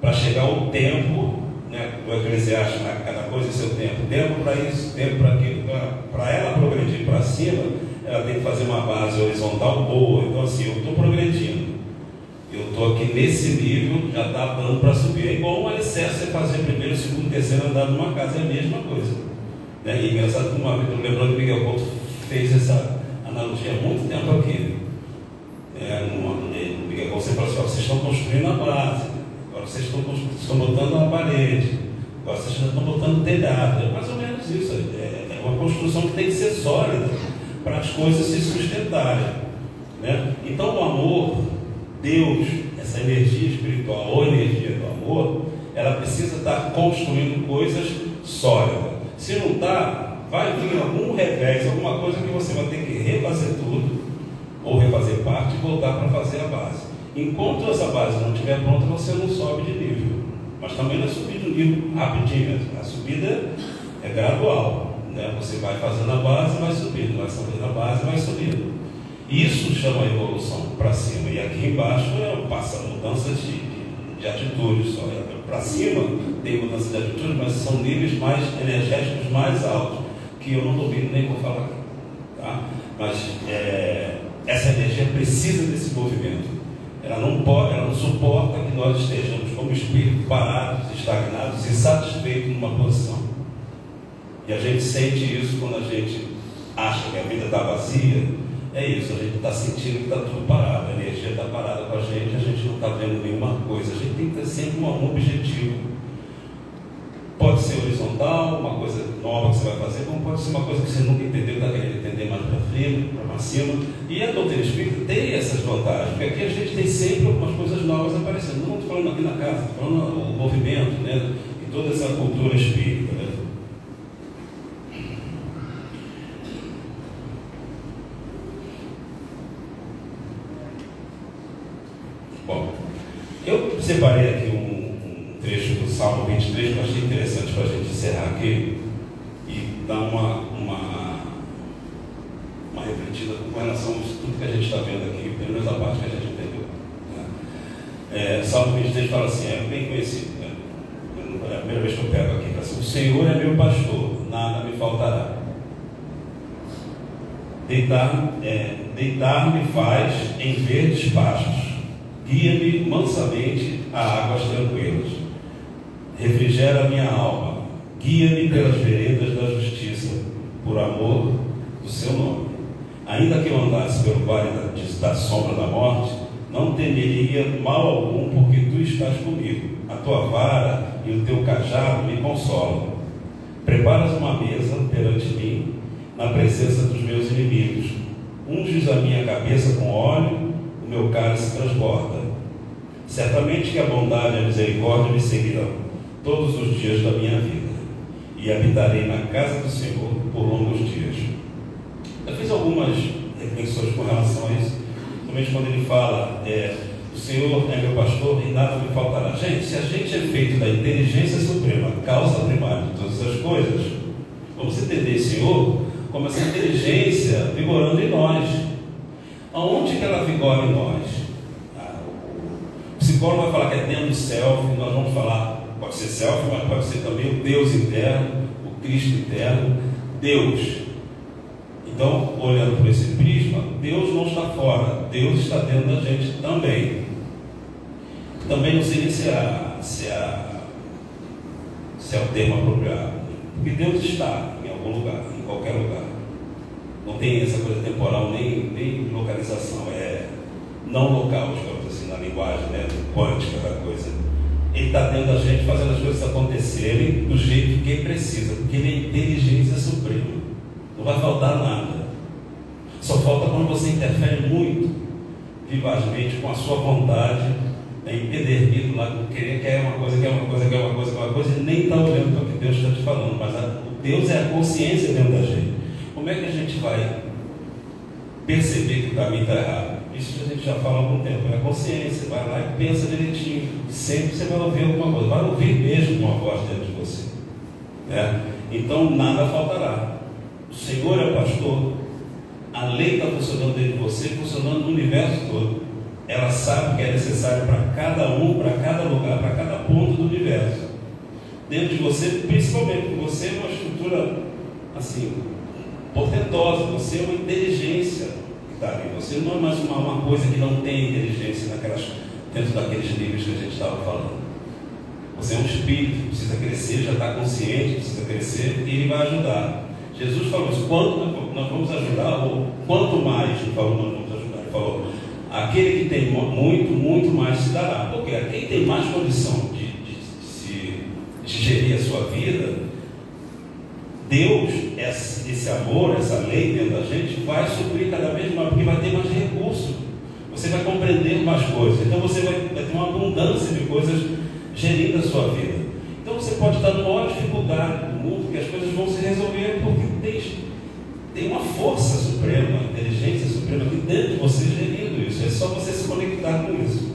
para chegar ao tempo, né? O Eclesiastes, cada coisa em seu tempo. Tempo para isso, tempo para aquilo. Para ela progredir para cima, ela tem que fazer uma base horizontal boa. Então assim, eu estou progredindo. Eu estou aqui nesse nível, já está dando para subir. É igual um alicerce, você fazer primeiro, segundo, terceiro andar numa casa, é a mesma coisa. Né? E engraçado que uma vez, eu lembrando que Miguel Couto fez essa analogia há muito tempo aqui. O Miguel Couto sempre falou assim: vocês estão construindo a base, agora vocês estão botando a parede, agora vocês estão botando o telhado. É mais ou menos isso. É uma construção que tem que ser sólida para as coisas se sustentarem. Né? Então o amor, Deus, essa energia espiritual ou energia do amor, ela precisa estar construindo coisas sólidas. Se não está, vai vir algum revés, alguma coisa que você vai ter que refazer tudo, ou refazer parte e voltar para fazer a base. Enquanto essa base não estiver pronta, você não sobe de nível. Mas também não é subir de nível rapidinho. A subida é gradual, né? Você vai fazendo a base, vai subindo, vai subindo a base, vai subindo. Isso chama a evolução para cima. E aqui embaixo passa mudança de atitude só. Para cima tem mudança de atitude, mas são níveis mais energéticos mais altos, que eu não domino nem vou falar aqui. Tá? Mas essa energia precisa desse movimento. Ela não suporta que nós estejamos como espírito parados, estagnados, insatisfeitos numa posição. E a gente sente isso quando a gente acha que a vida está vazia. É isso, a gente está sentindo que está tudo parado, a energia está parada com a gente não está vendo nenhuma coisa. A gente tem que ter sempre um objetivo. Pode ser horizontal, uma coisa nova que você vai fazer, como pode ser uma coisa que você nunca entendeu, está querendo entender mais para frente, para cima. E a doutrina espírita tem essas vantagens, porque aqui a gente tem sempre algumas coisas novas aparecendo. Não estou falando aqui na casa, estou falando o movimento, né? E toda essa cultura espírita, né? Bom, eu separei aqui um trecho do Salmo 23 que eu achei interessante para a gente encerrar aqui e dar uma refletida com relação a tudo que a gente está vendo aqui, pelo menos a parte que a gente entendeu. Né? Salmo 23 fala assim, é bem conhecido, né? É a primeira vez que eu pego aqui, assim, o Senhor é meu pastor, nada me faltará. Deitar-me faz em verdes pastos, guia-me mansamente a águas tranquilas, refrigera a minha alma, guia-me pelas veredas da justiça, por amor do seu nome. Ainda que eu andasse pelo vale da sombra da morte, não temeria mal algum, porque tu estás comigo. A tua vara e o teu cajado me consolam. Preparas uma mesa perante mim, na presença dos meus inimigos. Unges a minha cabeça com óleo, o meu cálice transborda. Certamente que a bondade e a misericórdia me seguirão todos os dias da minha vida, e habitarei na casa do Senhor por longos dias. Eu fiz algumas reflexões com relação a isso, somente quando ele fala, o Senhor é meu pastor e nada me faltará. Gente, se a gente é feito da inteligência suprema, causa primária de todas as coisas, vamos entender Senhor como essa inteligência vigorando em nós. Aonde que ela vigora em nós? O psicólogo vai falar que é dentro do self, nós vamos falar, pode ser self, mas pode ser também o Deus interno, o Cristo interno, Deus. Então, olhando por esse prisma, Deus não está fora, Deus está dentro da gente também. Também não sei se é o termo apropriado, porque Deus está em algum lugar, em qualquer lugar. Não tem essa coisa temporal, nem localização, é não local, digamos assim, na linguagem, né, quântica da coisa. Ele está dentro da gente, fazendo as coisas acontecerem do jeito que ele precisa, porque ele é inteligência suprema. Não vai faltar nada. Só falta quando você interfere muito vivazmente com a sua vontade, empedernido lá, quer uma coisa, e nem está olhando para o que Deus está te falando. Mas Deus é a consciência dentro da gente. Como é que a gente vai perceber que o caminho está errado? Isso a gente já fala há algum tempo. É a consciência. Vai lá e pensa direitinho. Sempre você vai ouvir alguma coisa. Vai ouvir mesmo uma voz dentro de você. Né? Então nada faltará. O Senhor é o pastor. A lei está funcionando dentro de você, funcionando no universo todo. Ela sabe o que é necessário para cada um, para cada lugar, para cada ponto do universo. Dentro de você, principalmente, porque você é uma estrutura assim, portentosa, você é uma inteligência que está ali. Você não é mais uma coisa que não tem inteligência dentro daqueles níveis que a gente estava falando. Você é um espírito, precisa crescer, já está consciente, precisa crescer, e ele vai ajudar. Jesus falou isso, quanto nós vamos ajudar, ou quanto mais, ele falou, nós vamos ajudar. Ele falou, aquele que tem muito, muito mais se dará. Porque quem tem mais condição de gerir a sua vida, Deus, esse amor, essa lei dentro da gente, vai suprir cada vez mais, porque vai ter mais recursos. Você vai compreender mais coisas. Então você vai ter uma abundância de coisas gerindo a sua vida. Então você pode estar numa maior dificuldade do mundo, que as coisas vão se resolver porque tem uma força suprema, uma inteligência suprema aqui dentro de você gerindo isso. É só você se conectar com isso.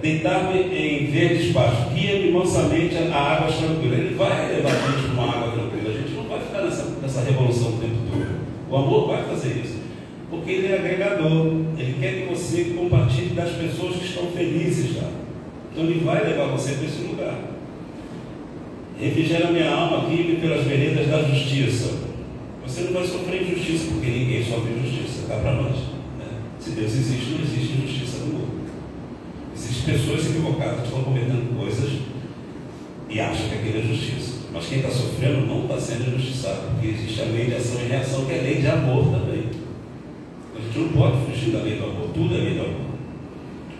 Deitar-me em verdes pastos, guia-me mansamente a águas tranquilas. Ele vai levar a gente para uma água tranquila. A gente não vai ficar nessa revolução o tempo todo. O amor vai fazer isso, porque ele é agregador. Ele quer que você compartilhe das pessoas que estão felizes lá. Então ele vai levar você para esse lugar. Refrigera minha alma, guia-me pelas veredas da justiça. Você não vai sofrer injustiça, porque ninguém sofre injustiça, cá para nós, né? Se Deus existe, não existe injustiça no mundo. Existem pessoas equivocadas que estão cometendo coisas e acham que aquilo é justiça. Mas quem está sofrendo não está sendo injustiçado, porque existe a lei de ação e reação, que é a lei de amor também. A gente não pode fugir da lei do amor, tudo é lei do amor.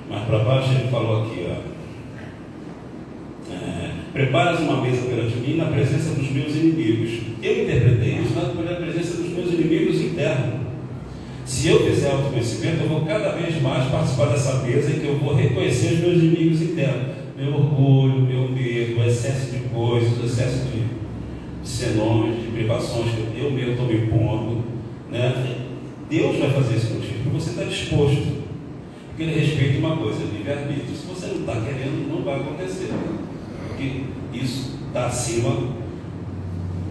Mas para baixo ele falou aqui, preparas uma mesa perante mim na presença dos meus inimigos. Eu interpretei isso na presença dos meus inimigos internos. Se eu fizer autoconhecimento, eu vou cada vez mais participar dessa mesa em que eu vou reconhecer os meus inimigos internos. Meu orgulho, meu medo, o excesso de coisas, o excesso de senões, de privações que eu mesmo estou me impondo, né? Deus vai fazer isso contigo, porque você está disposto. Porque ele respeita uma coisa, livre-arbítrio. Se você não está querendo, não vai acontecer. Porque isso está acima,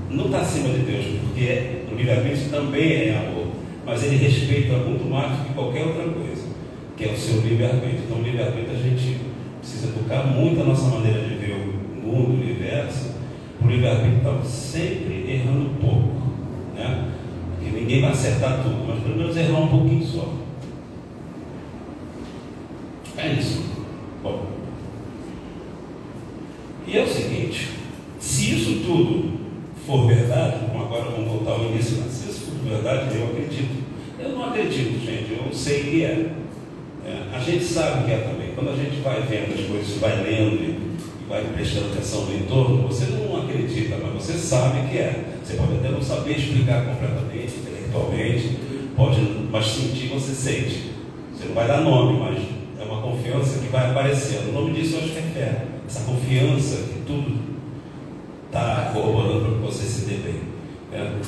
não está acima de Deus, porque o livre-arbítrio também é amor. Mas ele respeita muito mais do que qualquer outra coisa, que é o seu livre-arbítrio. Então, o livre-arbítrio, a gente precisa tocar muito a nossa maneira de ver o mundo, o universo. O livre-arbítrio está sempre errando um pouco, né? Porque ninguém vai acertar tudo, mas pelo menos errar um pouquinho só. É isso. Bom, e é o seguinte: se isso tudo for verdade, como agora vamos voltar ao início, se isso for verdade, eu acredito. Eu não acredito, gente, eu sei que é. A gente sabe que é também. Quando a gente vai vendo as coisas, vai lendo e vai prestando atenção no entorno, você não acredita, mas você sabe que é. Você pode até não saber explicar completamente, intelectualmente, mas sentir, você sente. Você não vai dar nome, mas é uma confiança que vai aparecendo. O nome disso eu acho que é fé. Essa confiança que tudo está corroborando para que você se dê bem, né?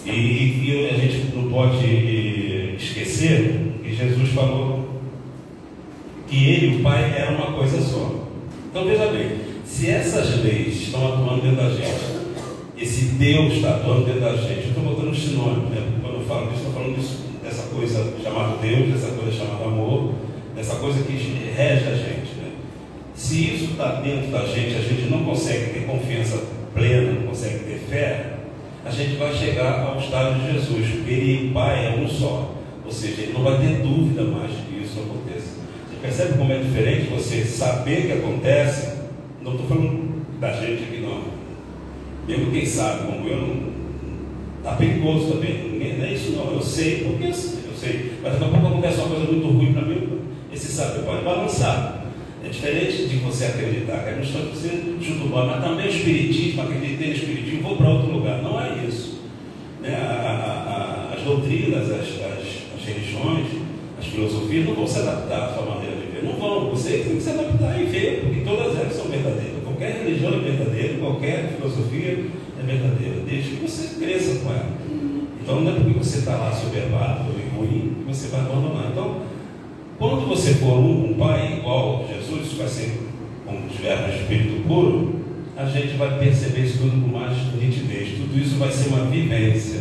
E a gente não pode esquecer que Jesus falou que ele e o Pai eram uma coisa só. Então veja bem, se essas leis estão atuando dentro da gente, esse Deus está atuando dentro da gente, eu estou botando um sinônimo, né? Quando eu falo disso, estou falando disso, dessa coisa chamada Deus, dessa coisa chamada amor, dessa coisa que rege a gente, né? Se isso está dentro da gente, a gente não consegue ter confiança plena, não consegue ter fé, a gente vai chegar ao estado de Jesus. Ele e o Pai é um só. Ou seja, ele não vai ter dúvida mais de que isso aconteça. Você percebe como é diferente você saber que acontece? Não estou falando da gente aqui não. Mesmo quem sabe, como eu, não está perigoso também. Não é isso não. Eu sei porque eu sei. Mas daqui a pouco acontece uma coisa muito ruim para mim. Esse saber pode balançar. É diferente de você acreditar, que eu não estou dizendo junto do mas também o espiritismo, acreditei no espiritismo, vou para outro lugar. Não é isso, né? As doutrinas, as religiões, as filosofias não vão se adaptar à sua maneira de ver. Não vão, você tem que se adaptar e ver, porque todas elas são verdadeiras. Qualquer religião é verdadeira, qualquer filosofia é verdadeira, desde que você cresça com ela. Então não é porque você está lá soberbado e ruim que você vai abandonar. Então, quando você for um pai igual a Jesus, vai ser como tiver no espírito puro, a gente vai perceber isso tudo com mais nitidez. Tudo isso vai ser uma vivência.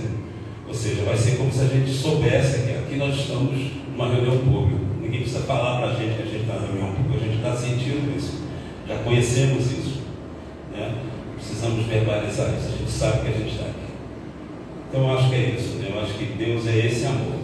Ou seja, vai ser como se a gente soubesse que aqui nós estamos numa reunião pública. Ninguém precisa falar para a gente que a gente está na reunião pública, a gente está sentindo isso. Já conhecemos isso, né? Precisamos verbalizar isso. A gente sabe que a gente está aqui. Então eu acho que é isso, né? Eu acho que Deus é esse amor.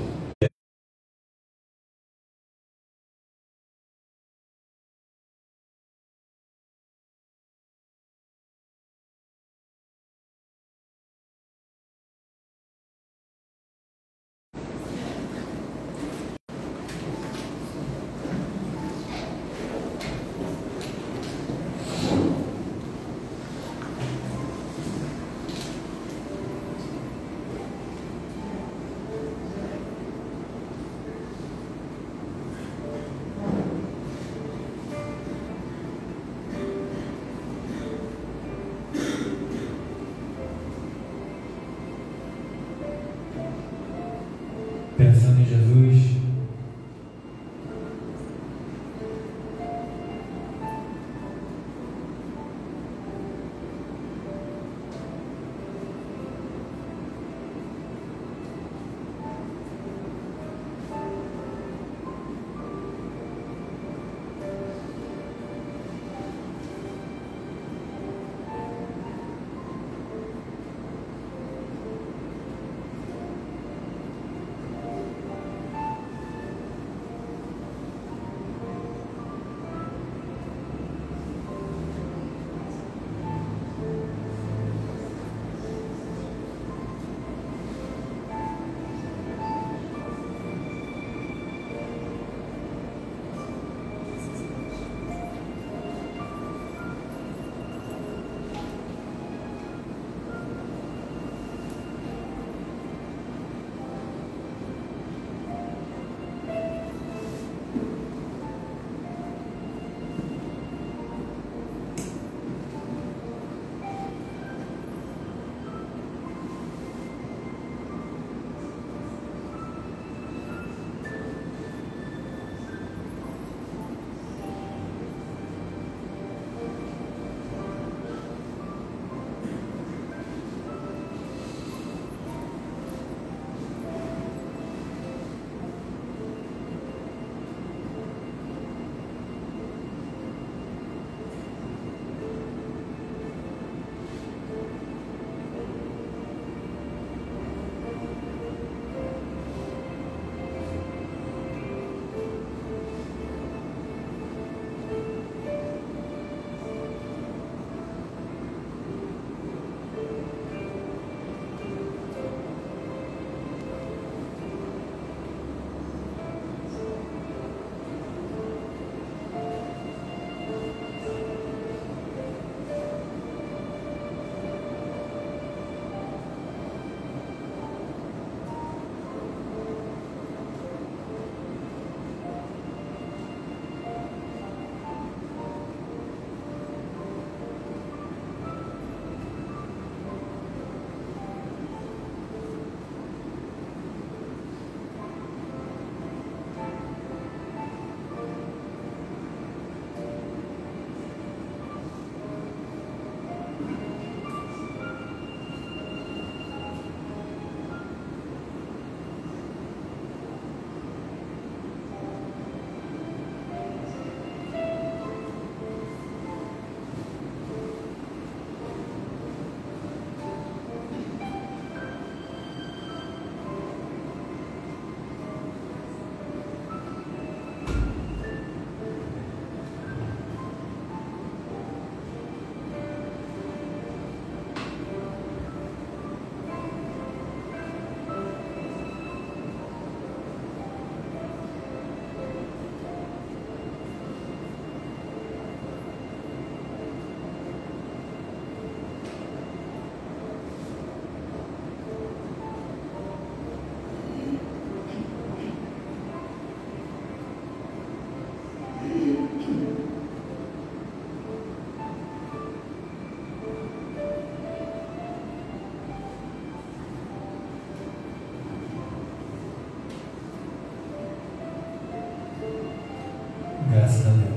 Graças a Deus.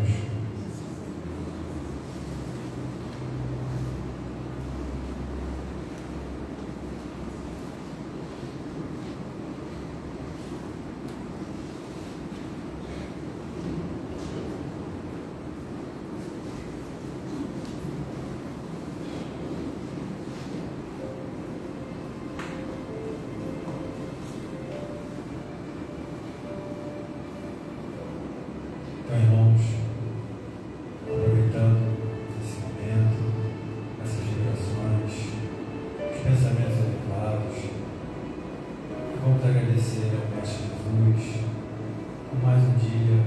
Então, irmãos, aproveitando esse momento, essas ligações, os pensamentos elevados, vamos agradecer ao Mestre Jesus por mais um dia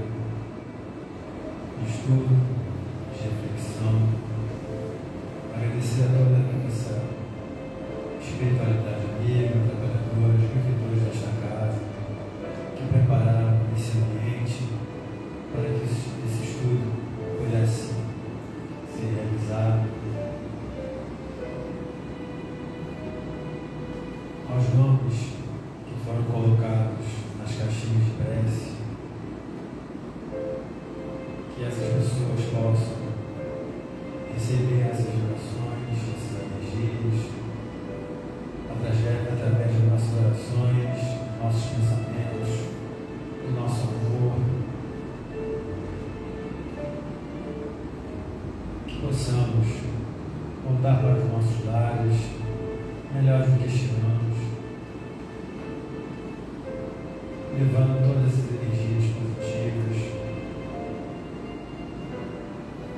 de estudo, de reflexão, agradecer a toda essa espiritualidade amiga, trabalhadores, benfeitores desta casa, que prepararam esse ambiente para que esse estudo pudesse ser realizado. Aos nomes que foram colocados nas caixinhas de prece, que essas pessoas possam receber essas orações, essas energias, através de nossas orações, nossos pensamentos, do nosso amor, que possamos voltar para os nossos lares melhores do que estimamos, levando todas essas energias positivas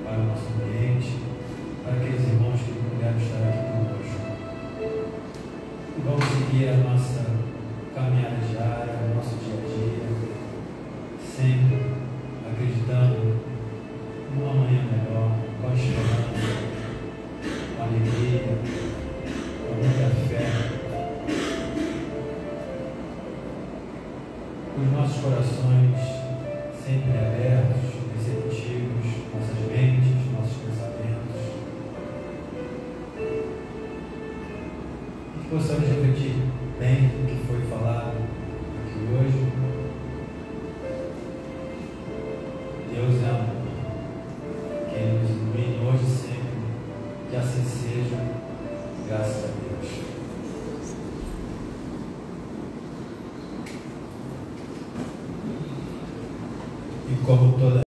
para o nosso ambiente, para aqueles irmãos que puderam estar aqui conosco. E vamos seguir a nossa caminhada diária, o nosso dia a dia, sempre acreditando numa manhã melhor, com esperança, com alegria, com muita fé. Os nossos corações sempre abertos, receptivos, nossas mentes, nossos pensamentos. E que possamos refletir bem o que foi falado aqui hoje. Deus é amor. Que Ele nos ilumine hoje e sempre. Que assim seja, graças a Deus. E como toda